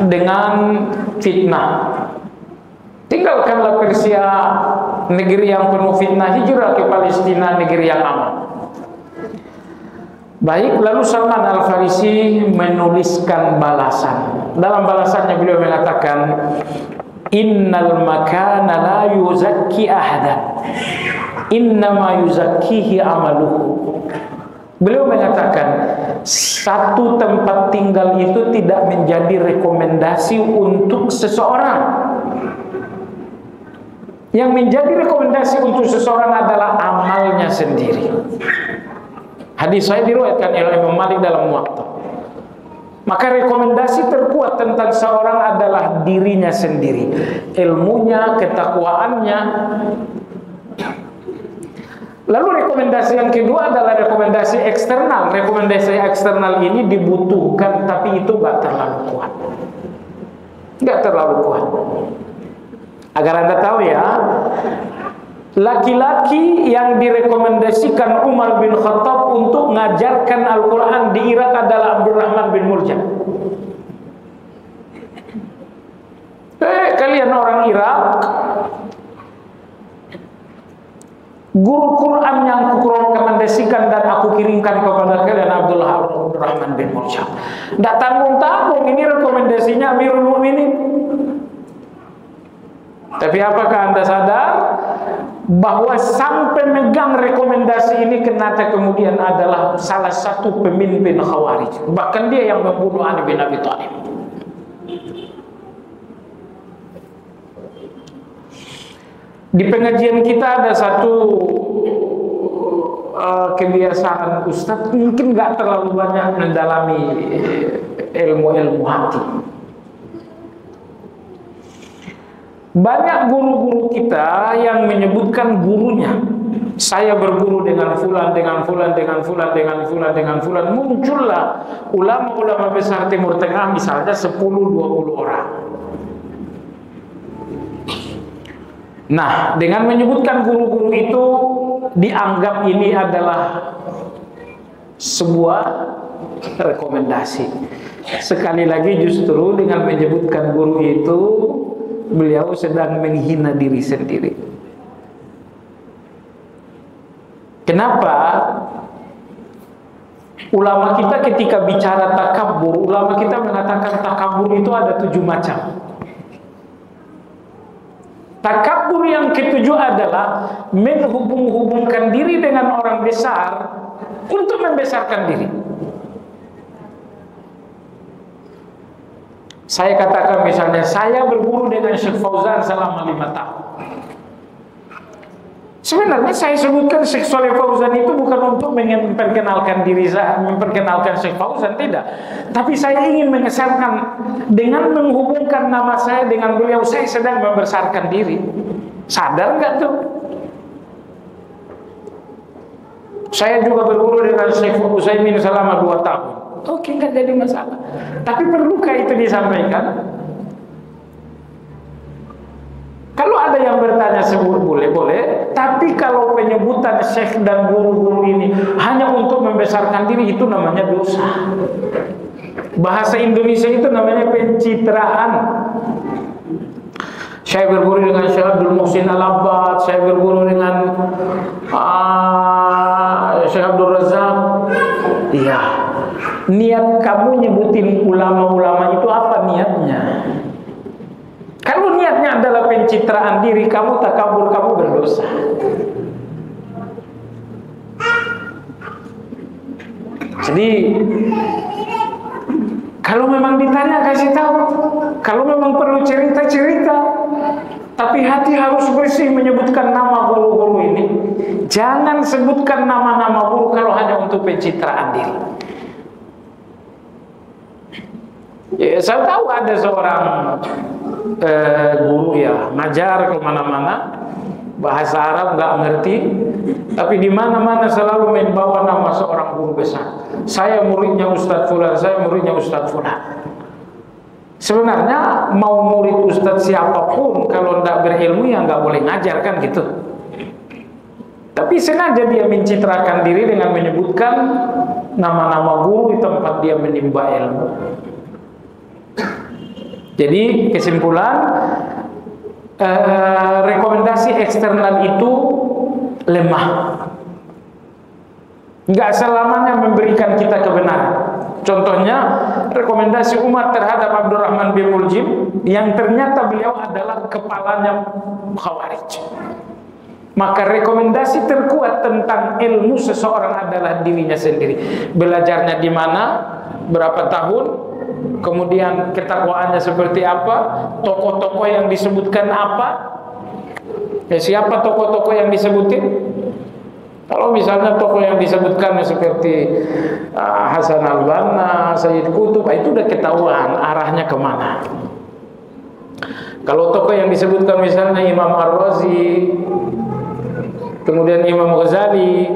dengan fitnah. Tinggalkanlah Persia, negeri yang penuh fitnah, hijrah ke Palestina, negeri yang aman. Baik, lalu Salman Al-Farisi menuliskan balasan. Dalam balasannya beliau mengatakan, innal makana la yuzakki ahadan, innama yuzakkihi amaluhu. Beliau mengatakan, satu tempat tinggal itu tidak menjadi rekomendasi untuk seseorang. Yang menjadi rekomendasi untuk seseorang adalah amalnya sendiri. Hadis saya diriwayatkan oleh Imam Malik dalam Muwatta. Maka rekomendasi terkuat tentang seorang adalah dirinya sendiri, ilmunya, ketakwaannya. Lalu rekomendasi yang kedua adalah rekomendasi eksternal. Rekomendasi eksternal ini dibutuhkan, tapi itu gak terlalu kuat. Gak terlalu kuat. Agar Anda tahu ya, laki-laki yang direkomendasikan Umar bin Khattab untuk mengajarkan Al-Quran di Irak adalah Abdurrahman bin Muljam. Kalian orang Irak, guru Quran yang aku rekomendasikan dan aku kirimkan kepada kalian Abdurrahman bin Muljam. Tidak tanggung-tanggung, ini rekomendasinya Amirul Mukminin. Tapi apakah Anda sadar bahwa sampai megang rekomendasi ini ternyata kemudian adalah salah satu pemimpin Khawarij, bahkan dia yang membunuh Ali bin Abi Thalib. Di pengajian kita ada satu kebiasaan Ustadz mungkin nggak terlalu banyak mendalami ilmu-ilmu hati. Banyak guru-guru kita yang menyebutkan gurunya. Saya berguru dengan fulan, dengan fulan, dengan fulan, dengan fulan, dengan fulan. Muncullah ulama-ulama besar Timur Tengah misalnya 10-20 orang. Nah, dengan menyebutkan guru-guru itu dianggap ini adalah sebuah rekomendasi. Sekali lagi justru dengan menyebutkan guru itu beliau sedang menghina diri sendiri. Kenapa? Ulama kita ketika bicara takabur, ulama kita mengatakan takabur itu ada 7 macam. Takabur yang ketujuh adalah menghubung-hubungkan diri dengan orang besar untuk membesarkan diri. Saya katakan misalnya, saya berguru dengan Syekh Fauzan selama 5 tahun. Sebenarnya saya sebutkan Syekh Saleh Fauzan itu bukan untuk memperkenalkan diri saya, memperkenalkan Syekh Fauzan, tidak. Tapi saya ingin mengesankan dengan menghubungkan nama saya dengan beliau, saya sedang membesarkan diri. Sadar nggak tuh? Saya juga berguru dengan Syekh Utsaimin selama 2 tahun. Oke, nggak jadi masalah. Tapi perlukah itu disampaikan? Kalau ada yang bertanya sebut boleh-boleh, tapi kalau penyebutan syekh dan guru-guru ini hanya untuk membesarkan diri, itu namanya dosa. Bahasa Indonesia itu namanya pencitraan. Saya berguru dengan Syekh Abdul Muhsin Al-Abbad, saya berguru dengan Syekh Abdul Razak. Iya. Niat kamu nyebutin ulama-ulama itu apa niatnya? Kalau niatnya adalah pencitraan diri, kamu takabur, kamu berdosa. Jadi kalau memang ditanya kasih tahu, kalau memang perlu cerita-cerita, tapi hati harus bersih menyebutkan nama guru-guru ini. Jangan sebutkan nama-nama guru kalau hanya untuk pencitraan diri. Ya, saya tahu ada seorang guru ya ngajar kemana-mana, bahasa Arab nggak ngerti, tapi di mana-mana selalu membawa nama seorang guru besar. Saya muridnya Ustadz Fulan, saya muridnya Ustadz Fulan. Sebenarnya mau murid Ustadz siapapun kalau nggak berilmu ya nggak boleh ngajar kan gitu. Tapi sengaja dia mencitrakan diri dengan menyebutkan nama-nama guru di tempat dia menimba ilmu. Jadi kesimpulan, rekomendasi eksternal itu lemah. Nggak selamanya memberikan kita kebenaran. Contohnya rekomendasi Umar terhadap Abdurrahman bin Muljim yang ternyata beliau adalah kepalanya Khawarij. Maka rekomendasi terkuat tentang ilmu seseorang adalah dirinya sendiri. Belajarnya di mana, berapa tahun, kemudian ketakwaannya seperti apa, tokoh-tokoh yang disebutkan apa, ya, siapa tokoh-tokoh yang disebutin. Kalau misalnya tokoh yang disebutkan seperti Hasan al-Banna, Sayyid Qutb, itu udah ketahuan arahnya kemana. Kalau tokoh yang disebutkan misalnya Imam Ar-Razi, kemudian Imam Ghazali,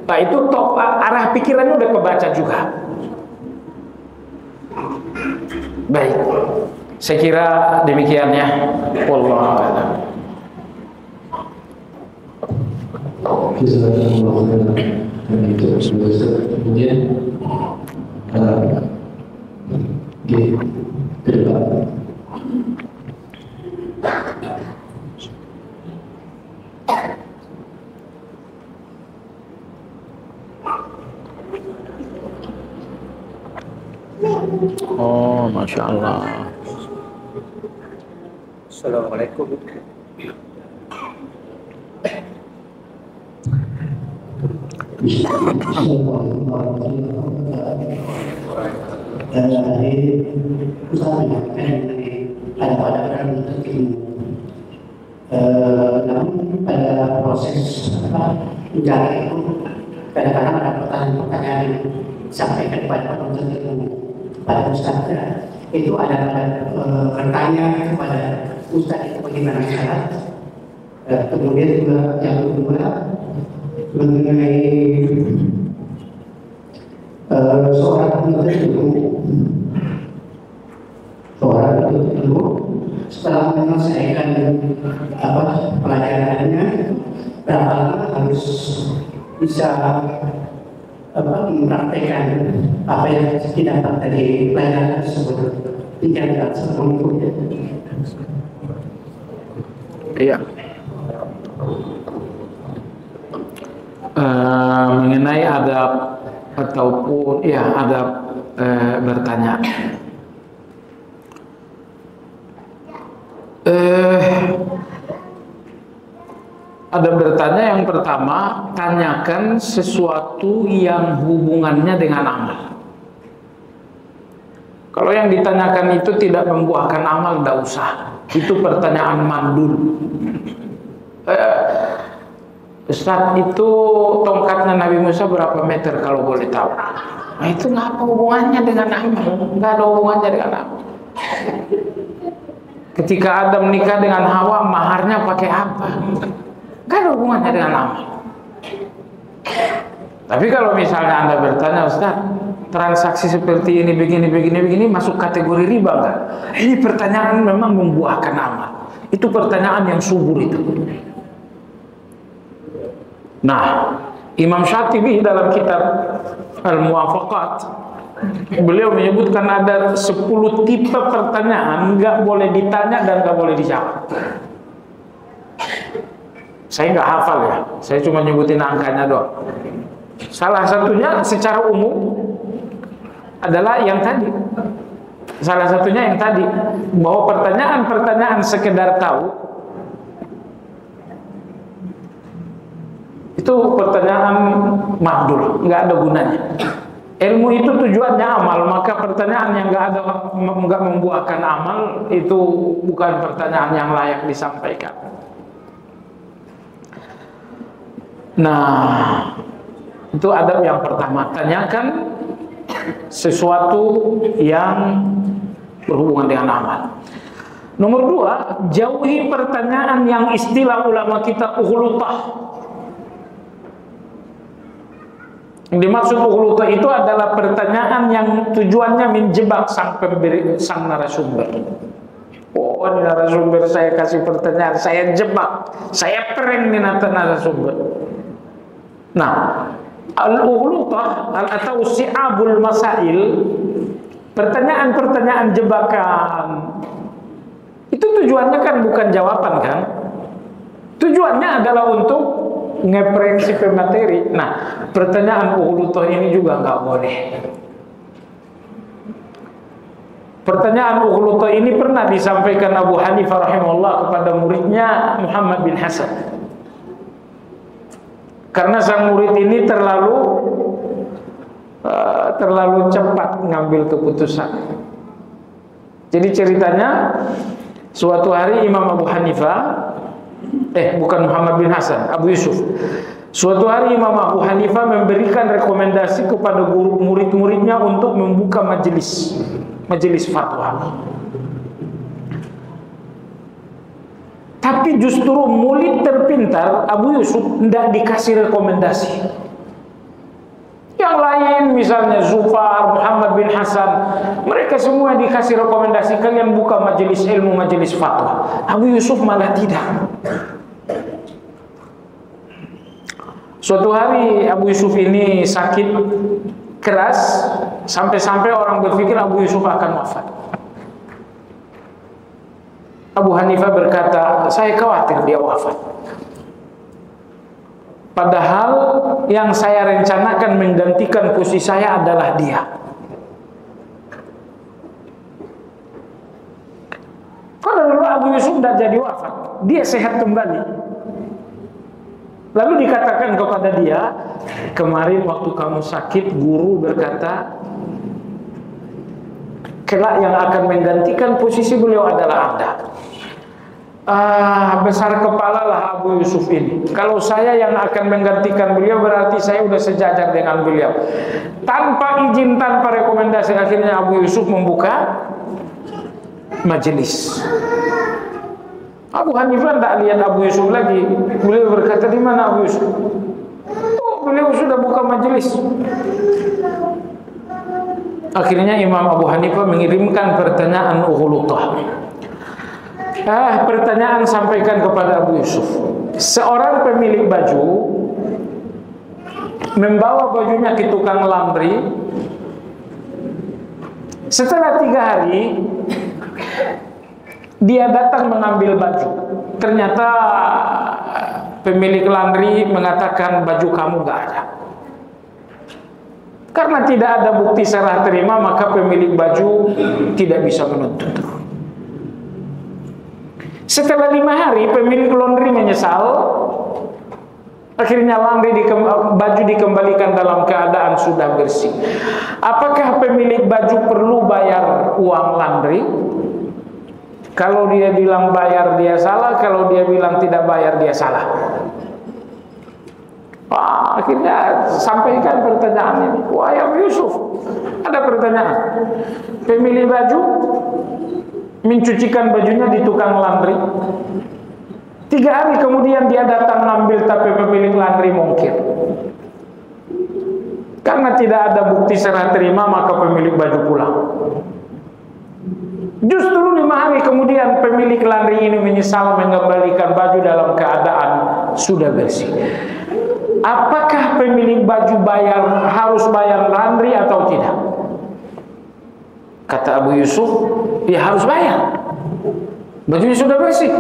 nah itu arah pikirannya udah kebaca juga. Baik, saya kira demikian ya. Wallahu a'lam. Kemudian ke depan. Oh, Masya Allah. Assalamualaikum. Namun pada proses menjalani itu kadang-kadang ada pertanyaan-pertanyaan yang disampaikan kepada penuntut ilmu, pada Ustaz. Itu ada bertanya kepada Ustaz itu bagaimana syarat. Kemudian juga yang kedua mengenai seorang penuntut ilmu setelah menyelesaikan pelajarannya, berapa lama harus bisa mempraktekkan apa yang didapat dari pelajaran tersebut tidak sempurna. Iya. Mengenai adab ataupun ya adab bertanya. Ada bertanya yang pertama, tanyakan sesuatu yang hubungannya dengan amal. Kalau yang ditanyakan itu tidak membuahkan amal, tidak usah. Itu pertanyaan mandul. Ustaz, itu tongkatnya Nabi Musa berapa meter kalau boleh tahu? Nah, itu nggak apa hubungannya dengan amal, nggak ada hubungannya dengan amal. Ketika Adam nikah dengan Hawa, maharnya pakai apa? Nggak ada hubungannya dengan amal. Tapi kalau misalnya Anda bertanya, Ustaz, transaksi seperti ini, begini, masuk kategori riba nggak? Ini pertanyaan memang membuahkan amal. Itu pertanyaan yang subur itu. Nah, Imam Syatibi dalam kitab Al-Muwafaqat, beliau menyebutkan ada 10 tipe pertanyaan nggak boleh ditanya dan nggak boleh dijawab. Saya nggak hafal ya, saya cuma nyebutin angkanya doang. Salah satunya secara umum adalah yang tadi. Salah satunya yang tadi, bahwa pertanyaan-pertanyaan sekedar tahu itu pertanyaan mahdul, nggak ada gunanya. Ilmu itu tujuannya amal, maka pertanyaan yang nggak membuahkan amal itu bukan pertanyaan yang layak disampaikan. Nah, itu adab yang pertama, tanyakan sesuatu yang berhubungan dengan amal. Nomor 2, jauhi pertanyaan yang istilah ulama kita ughluthah. Yang dimaksud ughluthah itu adalah pertanyaan yang tujuannya menjebak sang narasumber. Oh, narasumber saya kasih pertanyaan, saya jebak, saya prank nih narasumber. Nah, al-ughluthah atau si'abul masail, pertanyaan-pertanyaan jebakan, itu tujuannya kan bukan jawaban kan? Tujuannya adalah untuk ngeprank si pemateri. Nah, pertanyaan ughluthah ini juga nggak boleh. Pertanyaan ughluthah ini pernah disampaikan Abu Hanifah rahimahullah kepada muridnya Muhammad bin Hasan. Karena sang murid ini terlalu cepat ngambil keputusan. Jadi ceritanya, suatu hari Imam Abu Hanifah, bukan Muhammad bin Hasan, Abu Yusuf. Suatu hari Imam Abu Hanifah memberikan rekomendasi kepada guru murid-muridnya untuk membuka majelis fatwa. Tapi justru murid terpintar Abu Yusuf tidak dikasih rekomendasi. Yang lain misalnya Zufar, Muhammad bin Hasan, mereka semua dikasih rekomendasi, kalian buka majelis ilmu, majelis fatwa. Abu Yusuf malah tidak. Suatu hari Abu Yusuf ini sakit keras, sampai-sampai orang berpikir Abu Yusuf akan wafat. Abu Hanifah berkata, saya khawatir dia wafat. Padahal yang saya rencanakan menggantikan posisi saya adalah dia. Kalau dulu Abu Yusuf tidak jadi wafat, dia sehat kembali. Lalu dikatakan kepada dia, kemarin waktu kamu sakit, guru berkata, kelak yang akan menggantikan posisi beliau adalah Anda. besar kepala lah Abu Yusuf ini. Kalau saya yang akan menggantikan beliau, berarti saya udah sejajar dengan beliau. Tanpa izin, tanpa rekomendasi, akhirnya Abu Yusuf membuka majelis. Abu Hanifah tidak lihat Abu Yusuf lagi. Beliau berkata, di mana Abu Yusuf? Oh, beliau sudah buka majelis. Akhirnya Imam Abu Hanifah mengirimkan pertanyaan ughulutah. Pertanyaan sampaikan kepada Abu Yusuf. Seorang pemilik baju membawa bajunya ke tukang laundry. Setelah 3 hari dia datang mengambil baju. Ternyata pemilik laundry mengatakan baju kamu gak ada. Karena tidak ada bukti serah terima, maka pemilik baju tidak bisa menuntut. Setelah 5 hari pemilik laundry menyesal. Akhirnya baju dikembalikan dalam keadaan sudah bersih. Apakah pemilik baju perlu bayar uang laundry? Kalau dia bilang bayar, dia salah. Kalau dia bilang tidak bayar, dia salah. Akhirnya sampaikan pertanyaan ini. Wahai Abu Yusuf, ada pertanyaan. Pemilik baju mencucikan bajunya di tukang laundry. 3 hari kemudian dia datang ngambil, tapi pemilik laundry mungkir. Karena tidak ada bukti serah terima, maka pemilik baju pulang. Justru 5 hari kemudian pemilik laundry ini menyesal mengembalikan baju dalam keadaan sudah bersih. Apakah pemilik baju harus bayar laundry atau tidak? Kata Abu Yusuf, dia harus bayar. Bajunya sudah bersih.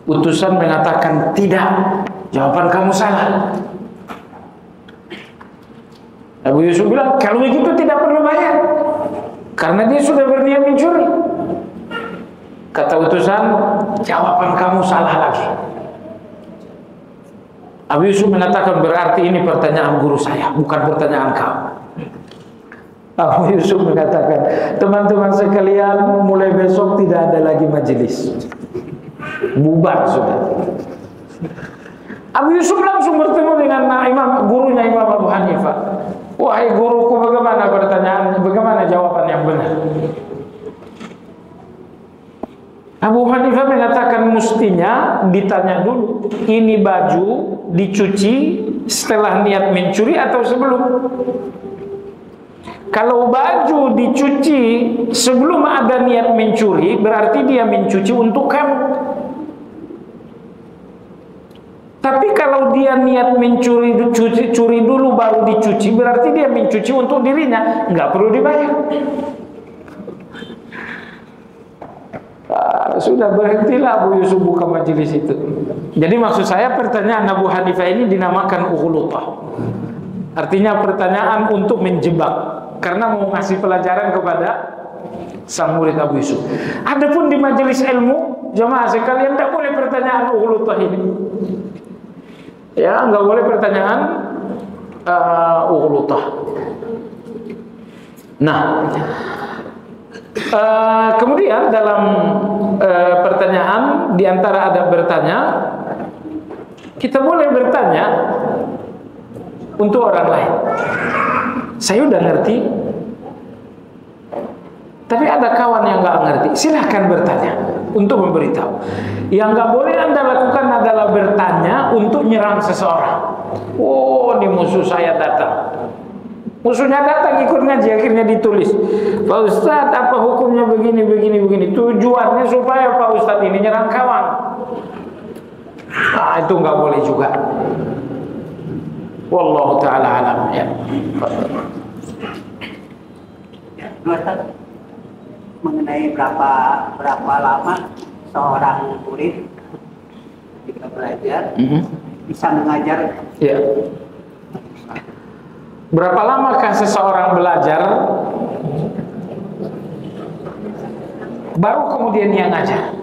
Utusan mengatakan tidak. Jawaban kamu salah. Abu Yusuf bilang, kalau begitu tidak perlu bayar, karena dia sudah berniat mencuri. Kata utusan, jawaban kamu salah lagi. Abu Yusuf mengatakan, berarti ini pertanyaan guru saya, bukan pertanyaan kamu. Abu Yusuf mengatakan, teman-teman sekalian, mulai besok tidak ada lagi majelis. Bubar sudah. Abu Yusuf langsung bertemu dengan gurunya Imam Abu Hanifah. Wahai guruku, bagaimana pertanyaan, bagaimana jawaban yang benar? Abu Hanifah mengatakan mestinya ditanya dulu, ini baju dicuci setelah niat mencuri atau sebelum? Kalau baju dicuci sebelum ada niat mencuri, berarti dia mencuci untuk kamu. Tapi kalau dia niat mencuri, curi dulu baru dicuci, berarti dia mencuci untuk dirinya, nggak perlu dibayar. Sudah berhentilah Abu Yusuf buka majelis itu. Jadi maksud saya pertanyaan Abu Hanifah ini dinamakan ughulutah. Artinya pertanyaan untuk menjebak, karena mau ngasih pelajaran kepada sang murid Abu Yusuf. Adapun di majelis ilmu, jemaah sekalian, tidak boleh pertanyaan ughulutah ini. Ya, nggak boleh pertanyaan ughulutah. Nah, kemudian dalam pertanyaan, diantara ada bertanya, kita boleh bertanya untuk orang lain. Saya udah ngerti, tapi ada kawan yang nggak ngerti. Silahkan bertanya untuk memberitahu. Yang nggak boleh Anda lakukan adalah bertanya untuk nyerang seseorang. Oh, ini musuh saya datang. Musuhnya datang ikut ngaji, akhirnya ditulis, Pak Ustadz, apa hukumnya begini. Tujuannya supaya Pak Ustadz ini nyerang kawan. Nah, itu nggak boleh juga. Wallahu ta'ala alam. Ya. Ustadz, mengenai berapa lama seorang murid jika belajar bisa mengajar? Ya. Berapa lamakah seseorang belajar baru kemudian dia ngajar?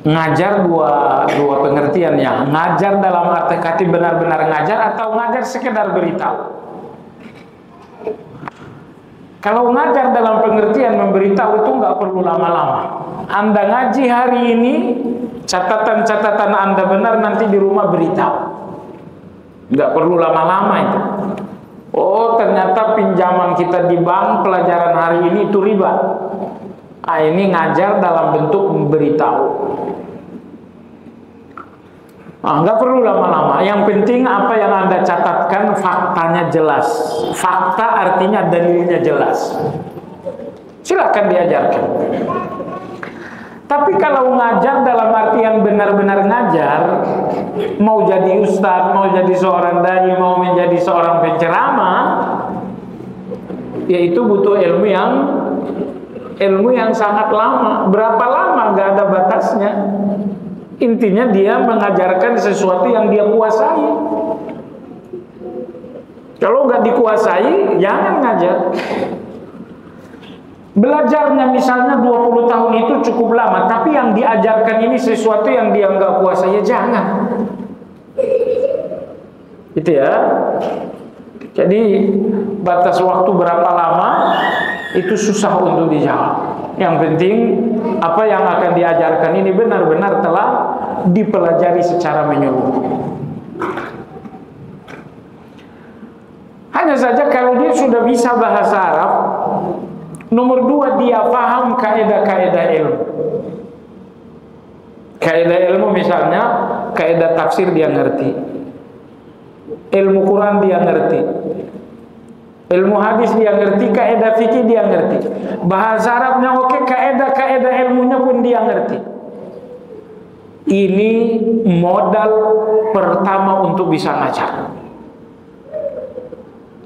Ngajar dua pengertiannya. Ngajar dalam arti kata benar-benar ngajar, atau ngajar sekedar beritahu. Kalau ngajar dalam pengertian memberitahu itu nggak perlu lama-lama. Anda ngaji hari ini, catatan-catatan Anda benar, nanti di rumah beritahu. Nggak perlu lama-lama itu. Oh, ternyata pinjaman kita di bank pelajaran hari ini itu riba. Ah, ini ngajar dalam bentuk memberitahu. Nggak perlu lama-lama. Yang penting apa yang Anda catatkan faktanya jelas. Fakta artinya dalilnya jelas. Silakan diajarkan. Tapi kalau ngajar dalam artian benar-benar ngajar, mau jadi ustadz, mau jadi seorang dai, mau menjadi seorang penceramah, yaitu butuh ilmu yang sangat lama. Berapa lama? Nggak ada batasnya. Intinya dia mengajarkan sesuatu yang dia kuasai. Kalau nggak dikuasai, jangan ngajar. Belajarnya misalnya 20 tahun itu cukup lama, tapi yang diajarkan ini sesuatu yang dia nggak kuasai, ya jangan. Gitu ya. Jadi batas waktu berapa lama itu susah untuk dijawab. Yang penting apa yang akan diajarkan ini benar-benar telah dipelajari secara menyeluruh. Hanya saja kalau dia sudah bisa bahasa Arab, nomor 2 dia paham kaidah-kaidah ilmu. Kaidah ilmu misalnya kaidah tafsir dia ngerti, ilmu Quran dia ngerti, ilmu hadis dia ngerti, kaidah fikih dia ngerti, bahasa Arabnya oke, kaidah ilmunya pun dia ngerti. Ini modal pertama untuk bisa ngajar.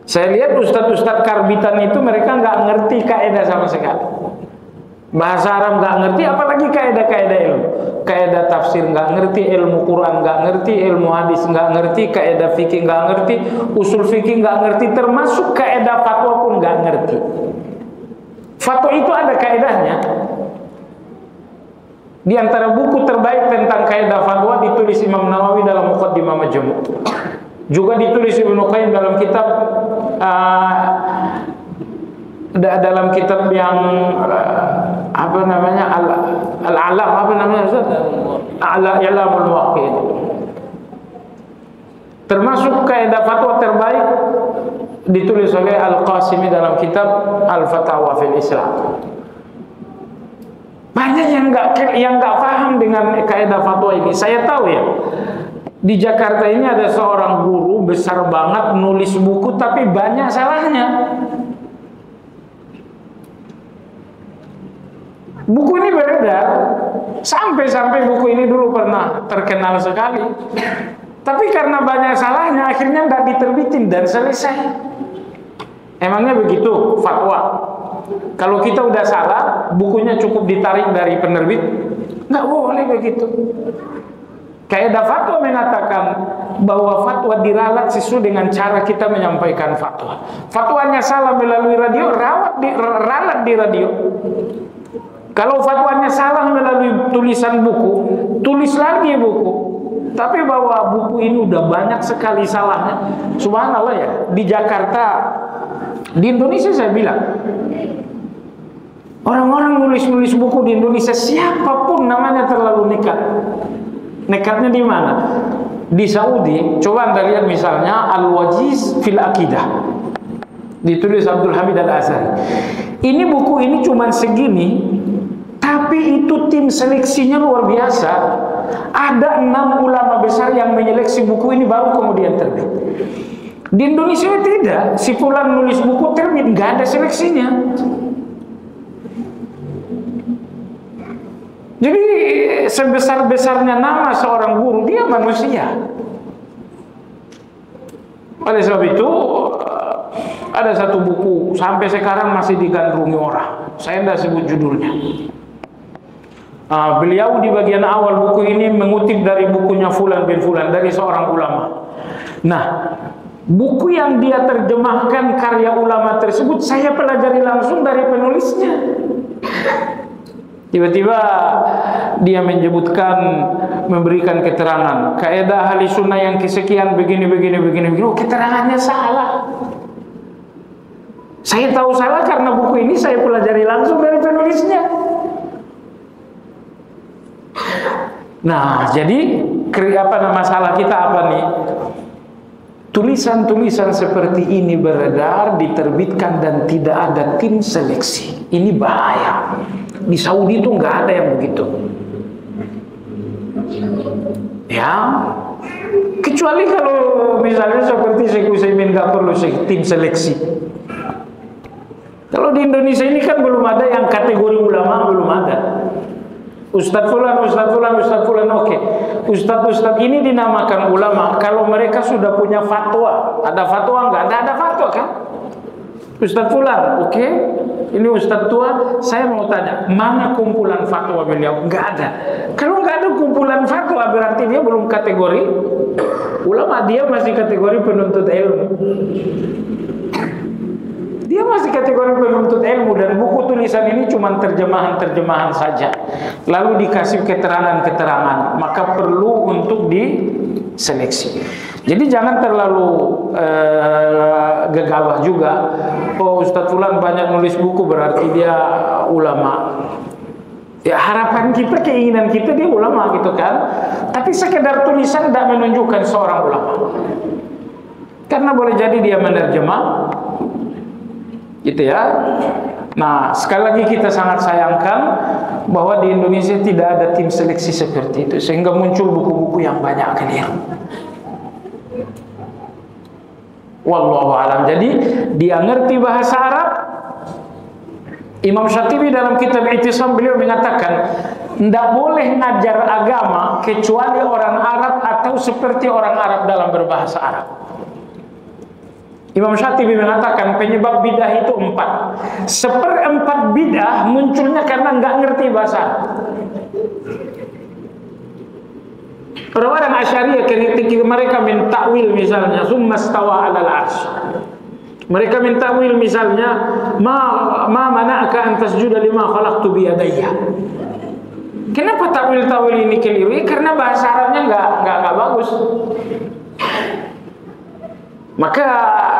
Saya lihat ustadz-ustadz karbitan itu mereka nggak ngerti kaidah sama sekali. Bahasa Arab nggak ngerti, apalagi kaidah-kaidah ilmu. Kaidah tafsir nggak ngerti, ilmu Quran nggak ngerti, ilmu hadis nggak ngerti, kaidah fikih nggak ngerti, usul fikih nggak ngerti, termasuk kaidah fatwa pun nggak ngerti. Fatwa itu ada kaidahnya. Di antara buku terbaik tentang kaidah fatwa ditulis Imam Nawawi dalam Muqaddimah Majmu'. Juga ditulis Ibnu Qayyim dalam kitab yang apa namanya al-alam, apa namanya Ustaz? Al-Ilamul Muwaqqi'in. Termasuk kaidah fatwa terbaik ditulis oleh Al-Qasimi dalam kitab Al-Fatawa fil Islam. Banyak yang nggak paham dengan kaidah fatwa ini. Saya tahu ya. Di Jakarta ini ada seorang guru besar banget nulis buku tapi banyak salahnya. Buku ini beredar, sampai buku ini dulu pernah terkenal sekali. Tapi karena banyak salahnya akhirnya tidak diterbitin dan selesai. Emangnya begitu fatwa? Kalau kita udah salah, bukunya cukup ditarik dari penerbit? Nggak boleh begitu. Kaidah fatwa mengatakan bahwa fatwa diralat sesuai dengan cara kita menyampaikan fatwa. Fatwanya salah melalui radio, ralat di radio. Kalau fatwanya salah melalui tulisan buku, tulis lagi buku. Tapi bahwa buku ini udah banyak sekali salahnya. Subhanallah ya, di Jakarta, di Indonesia saya bilang, orang-orang nulis buku di Indonesia siapapun namanya terlalu nekat. Nekatnya di mana? Di Saudi. Coba Anda lihat misalnya Al-Wajiz fil Aqidah, ditulis Abdul Hamid Al-Azhari. Ini buku ini cuma segini, tapi itu tim seleksinya luar biasa. Ada 6 ulama besar yang menyeleksi buku ini baru kemudian terbit. Di Indonesia tidak. Si fulan nulis buku terbit, nggak ada seleksinya. Jadi sebesar-besarnya nama seorang guru, dia manusia. Oleh sebab itu ada satu buku sampai sekarang masih digandrungi orang. Saya tidak sebut judulnya. Beliau di bagian awal buku ini mengutip dari bukunya Fulan bin Fulan, dari seorang ulama. Nah, buku yang dia terjemahkan karya ulama tersebut saya pelajari langsung dari penulisnya. Tiba-tiba dia menyebutkan, memberikan keterangan kaidah ahli sunnah yang kesekian begini. Oh, keterangannya salah. Saya tahu salah karena buku ini saya pelajari langsung dari penulisnya. Nah, jadi masalah kita apa nih? Tulisan-tulisan seperti ini beredar, diterbitkan dan tidak ada tim seleksi. Ini bahaya. Di Saudi itu nggak ada yang begitu. Ya, kecuali kalau misalnya seperti Syekh Utsaimin nggak perlu tim seleksi. Kalau di Indonesia ini kan belum ada yang kategori ulama, belum ada. Ustadz Fulan, oke. Ustadz ini dinamakan ulama kalau mereka sudah punya fatwa. Ada fatwa nggak? Ada fatwa kan? Ustadz Fulan, oke. Ini Ustadz tua, saya mau tanya, mana kumpulan fatwa beliau? Nggak ada. Kalau nggak ada kumpulan fatwa, berarti dia belum kategori ulama, dia masih kategori penuntut ilmu. Dia masih kategori penuntut ilmu, dan buku tulisan ini cuma terjemahan-terjemahan saja. Lalu dikasih keterangan-keterangan, maka perlu untuk diseleksi. Jadi jangan terlalu gegabah juga. Oh, Ustadz Fulan banyak nulis buku berarti dia ulama. Ya, harapan kita, keinginan kita dia ulama gitu kan. Tapi sekedar tulisan tidak menunjukkan seorang ulama. Karena boleh jadi dia menerjemah, gitu ya. Nah, sekali lagi kita sangat sayangkan bahwa di Indonesia tidak ada tim seleksi seperti itu, sehingga muncul buku-buku yang banyak keliru. Wallahu alam. Jadi dia ngerti bahasa Arab. Imam Syatibi dalam kitab I'tisam beliau mengatakan tidak boleh ngajar agama kecuali orang Arab atau seperti orang Arab dalam berbahasa Arab. Imam Syatibi mengatakan penyebab bidah itu 4. 1/4 bidah munculnya karena nggak ngerti bahasa Arab. Orang-orang Asy'ariyah ketika mereka mentakwil misalnya summa stawa 'alal 'arsy. Mereka mentakwil misalnya ma mana'aka an tasjuda lima khalaqtu bi yadayya. Kenapa takwil-takwil ini keliru? Karena bahasa Arabnya nggak bagus. Maka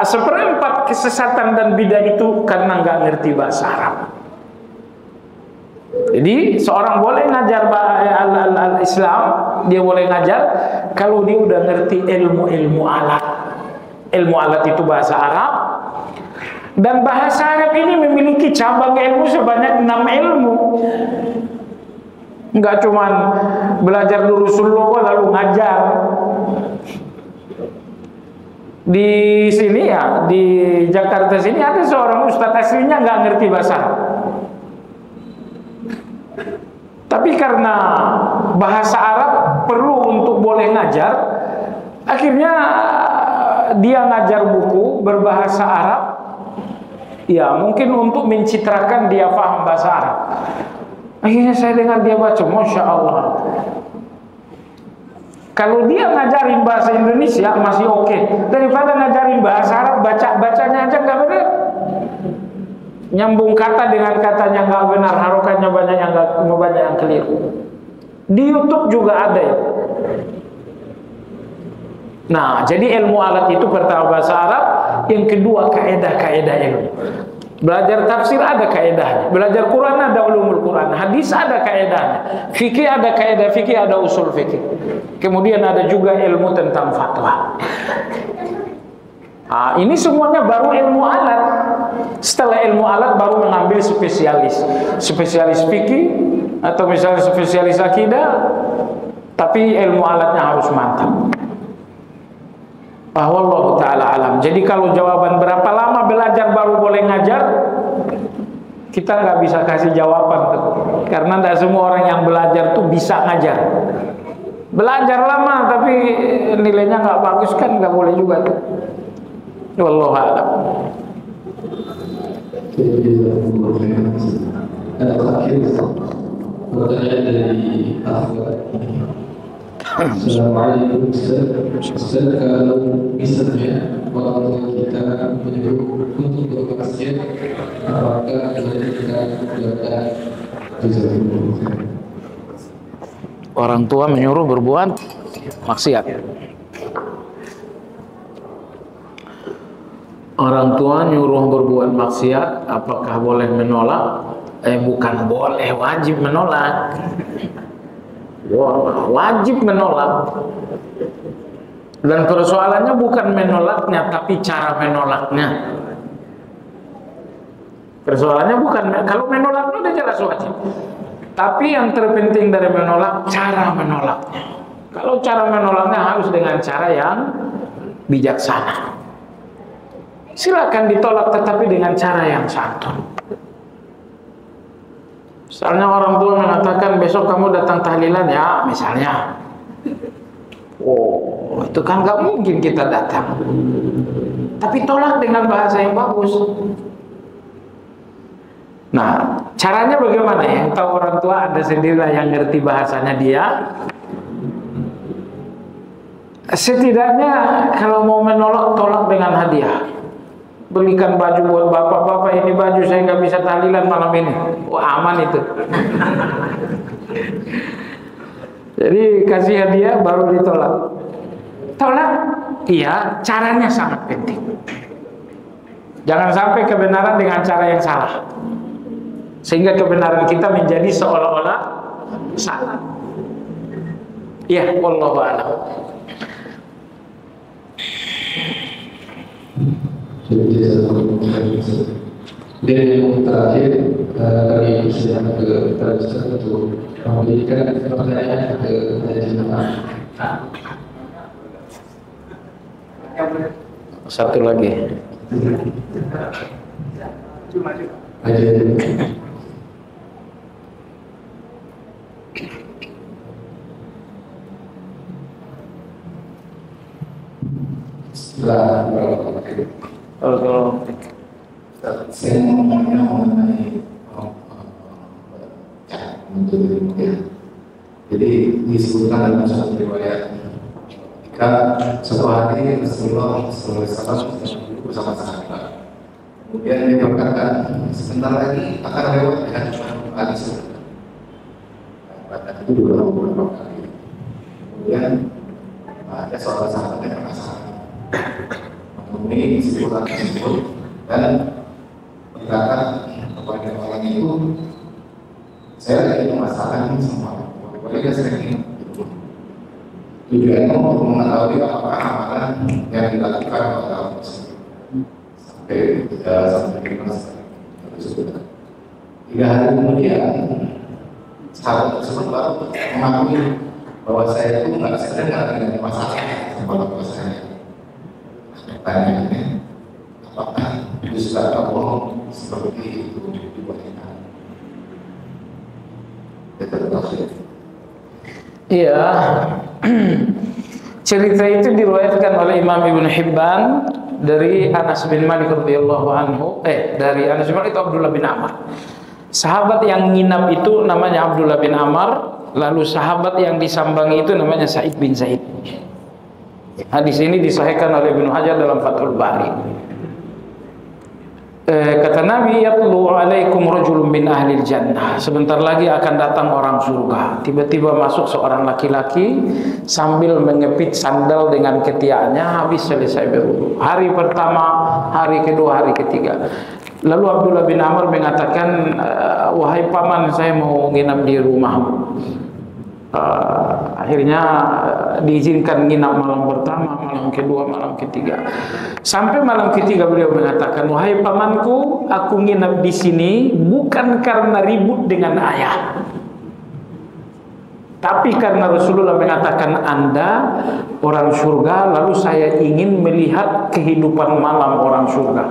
1/4 kesesatan dan bidah itu karena nggak ngerti bahasa Arab. Jadi seorang boleh ngajar al-Islam, dia boleh ngajar kalau dia udah ngerti ilmu alat. Ilmu alat itu bahasa Arab. Dan bahasa Arab ini memiliki cabang ilmu sebanyak 6 ilmu. Enggak cuman belajar durusul lugha lalu ngajar. Di sini ya, di Jakarta sini ada seorang ustadz aslinya nggak ngerti bahasa Arab. Tapi karena bahasa Arab perlu untuk boleh ngajar, akhirnya dia ngajar buku berbahasa Arab. Ya, mungkin untuk mencitrakan dia paham bahasa Arab. Akhirnya saya dengar dia baca, Masya Allah. Kalau dia ngajarin bahasa Indonesia masih oke, daripada ngajarin bahasa Arab, bacanya aja nggak benar, nyambung kata dengan katanya nggak benar, harokannya banyak yang keliru. Di YouTube juga ada ya. Nah, jadi ilmu alat itu pertama bahasa Arab, yang kedua kaedah-kaedah ilmu. Belajar tafsir ada kaedahnya, belajar Quran ada ulumul Quran, hadis ada kaedahnya, fikih ada kaedah fikih, ada usul fikih. Kemudian ada juga ilmu tentang fatwa. Nah, ini semuanya baru ilmu alat. Setelah ilmu alat baru mengambil spesialis fikih atau misalnya spesialis akidah, tapi ilmu alatnya harus mantap. Wallahu ta'ala alam. Jadi kalau jawaban berapa lama belajar baru boleh ngajar, kita nggak bisa kasih jawaban tuh. Karena tidak semua orang yang belajar tuh bisa ngajar. Belajar lama tapi nilainya nggak bagus kan nggak boleh juga tuh. Wallahu a'lam. Pertanyaan dari Ahmad. Assalamualaikum Ustaz, kalau misalnya orang tua kita menyuruh untuk bermaksiat, apakah kita dapat Orang tua menyuruh berbuat maksiat. orang tua nyuruh berbuat maksiat, apakah boleh menolak? Bukan boleh, wajib menolak. Wajib menolak. Dan persoalannya bukan menolaknya, tapi cara menolaknya. Persoalannya bukan, kalau menolaknya udah jelas wajib. Tapi yang terpenting dari menolak, cara menolaknya. Kalau cara menolaknya harus dengan cara yang bijaksana. Silakan ditolak, tetapi dengan cara yang santun. Misalnya orang tua mengatakan besok kamu datang tahlilan ya, misalnya. Oh, itu kan gak mungkin kita datang. Tapi tolak dengan bahasa yang bagus. Nah, caranya bagaimana? Yang tahu orang tua Anda sendirilah yang ngerti bahasanya dia. Setidaknya kalau mau menolak, tolak dengan hadiah. Belikan baju buat bapak, ini baju saya nggak bisa tahlilan malam ini. Wah, aman itu. Jadi kasih hadiah baru ditolak. Tolak, iya, caranya sangat penting. Jangan sampai kebenaran dengan cara yang salah, sehingga kebenaran kita menjadi seolah-olah salah. Iya, wallahu a'lam. Dan yang terakhir kami silakan ke Ustaz untuk memberikan pertanyaan ke jemaah. Satu lagi. Setelah beberapa kali. Saya mau mengenai untuk ilmu. Jadi disebutkan dalam satu riwayat ketika suatu hari Rasulullah SAW bersama sahabat. Kemudian dia berkata, sebentar lagi akan lewat dengan kali surga. Itu juga beberapa kali. Kemudian ada seorang sahabat yang penasaran memenuhi kesimpulan tersebut dan berkata kepada orang itu, saya lagi masalah semua, boleh sering tujuannya untuk mengetahui apakah amalan yang dilakukan oleh orang tersebut sampai masa tersebut. 3 hari kemudian sahabat tersebut baru mengakui bahwa saya itu nggak sedang dengan masalah sama orang saya. Pertanyaannya, apakah bisa bohong seperti itu dibolehkan? Iya. Cerita itu diriwayatkan oleh Imam Ibnu Hibban dari Anas bin Malik radhiyallahu anhu, dari Anas bin Malik itu Abdullah bin Amr. Sahabat yang nginap itu namanya Abdullah bin Amr, lalu sahabat yang disambangi itu namanya Sa'id bin Zaid. Hadis ini disahihkan oleh Ibnu Hajar dalam Fathul Bari. Kata Nabi, yatlu alaikum rajulun min ahlil jannah. Sebentar lagi akan datang orang surga. Tiba-tiba masuk seorang laki-laki sambil mengepit sandal dengan ketiaknya, habis selesai berwudu. Hari pertama, hari kedua, hari ketiga. Lalu Abdullah bin Amr mengatakan, wahai paman, saya mau nginap di rumahmu. Akhirnya diizinkan nginap malam pertama, malam kedua, malam ketiga. Sampai malam ketiga beliau mengatakan, wahai pamanku, aku nginap di sini bukan karena ribut dengan ayah, tapi karena Rasulullah mengatakan Anda orang surga, lalu saya ingin melihat kehidupan malam orang surga.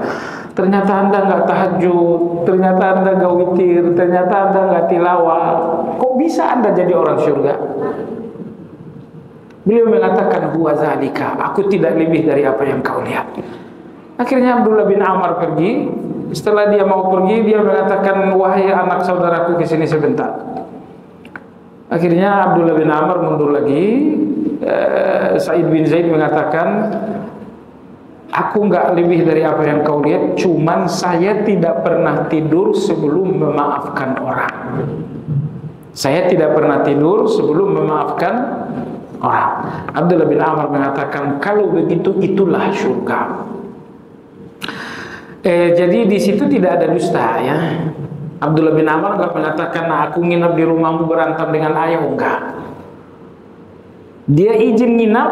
Ternyata Anda nggak tahajud, ternyata Anda nggak witir, ternyata Anda nggak tilawah. Kok bisa Anda jadi orang surga? Beliau mengatakan, huwa zalika, aku tidak lebih dari apa yang kau lihat. Akhirnya Abdullah bin Amr pergi. Setelah dia mau pergi, dia mengatakan, wahai anak saudaraku, ke sini sebentar. Akhirnya Abdullah bin Amr mundur lagi. Sa'id bin Zaid mengatakan, aku nggak lebih dari apa yang kau lihat, cuman saya tidak pernah tidur sebelum memaafkan orang. Saya tidak pernah tidur sebelum memaafkan orang. Abdullah bin Amr mengatakan, kalau begitu itulah surga. Jadi di situ tidak ada dusta ya. Abdullah bin Amr nggak mengatakan, nah, aku nginap di rumahmu berantem dengan ayah, enggak. Dia izin nginap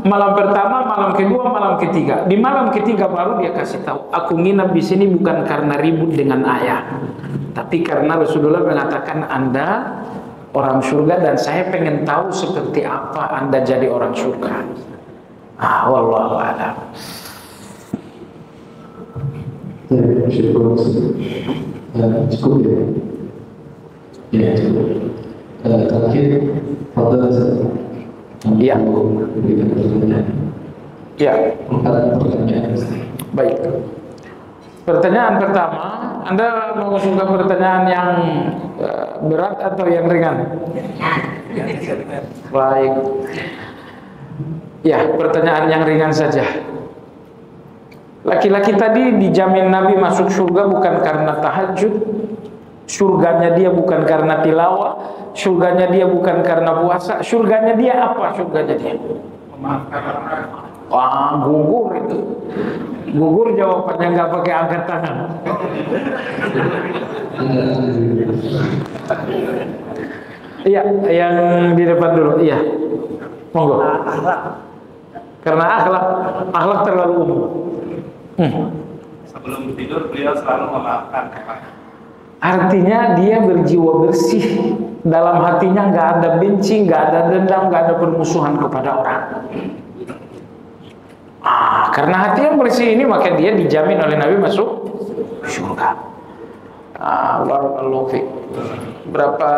malam pertama, malam kedua, malam ketiga. Di malam ketiga baru dia kasih tahu, aku nginap di sini bukan karena ribut dengan ayah, tapi karena Rasulullah mengatakan Anda orang surga dan saya pengen tahu seperti apa Anda jadi orang surga. Wallahu a'lam. Cukup ya? Ya cukup. Terakhir, fadhal Ustaz. Iya. Ya. Pertanyaan. Baik. Pertanyaan pertama, Anda mengusulkan pertanyaan yang berat atau yang ringan? Baik. Ya, pertanyaan yang ringan saja. Laki-laki tadi dijamin Nabi masuk surga bukan karena tahajud, surganya dia bukan karena tilawah, surganya dia bukan karena puasa, surganya dia apa? Surganya dia gugur itu. Gugur jawabannya nggak pakai angkat tangan. Iya, yang di depan dulu. Iya, monggo. Karena akhlak terlalu umum. Sebelum tidur beliau selalu memaafkan. Artinya dia berjiwa bersih, dalam hatinya nggak ada benci, nggak ada dendam, nggak ada permusuhan kepada orang. Karena hati yang bersih ini maka dia dijamin oleh Nabi masuk surga. Barakallahu fiik. Berapa?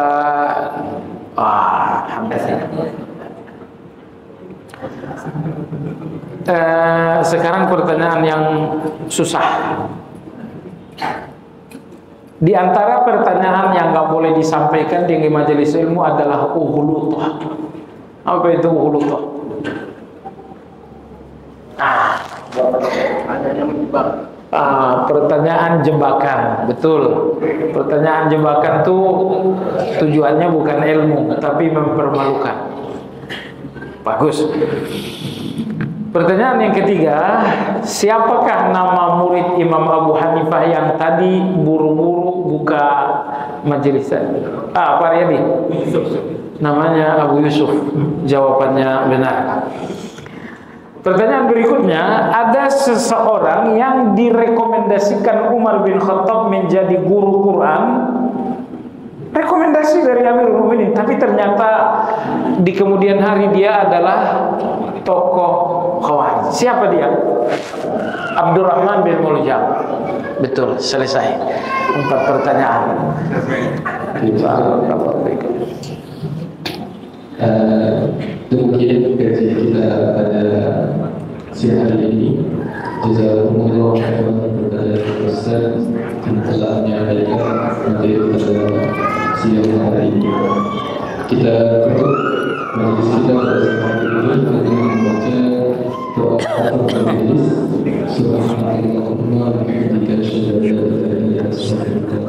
Sekarang pertanyaan yang susah. Di antara pertanyaan yang nggak boleh disampaikan di majelis ilmu adalah uhulutoh. Apa itu uhulutoh? Pertanyaan jebakan, betul. Pertanyaan jebakan tuh tujuannya bukan ilmu, tapi mempermalukan. Bagus. Pertanyaan yang ketiga, siapakah nama murid Imam Abu Hanifah yang tadi buru-buru buka majelis? Pak Riyadi. Namanya Abu Yusuf. Jawabannya benar. Pertanyaan berikutnya, ada seseorang yang direkomendasikan Umar bin Khattab menjadi guru Quran. Rekomendasi dari Amirul Mukminin, tapi ternyata di kemudian hari dia adalah tokoh Khawarij. Siapa dia? Abdurrahman bin Muljam. Betul, selesai. 4 pertanyaan. Demikian kaji kita pada siang hari ini. Jazakumullah khairan kepada Ustaz yang telah menyampaikan materi pada siang hari ini. Kita tutup majelis kita pada siang hari ini dengan membaca doa kafaratul majelis. Subhanallahumma wa bihamdika asyhadu an la ilaha illa anta astaghfiruka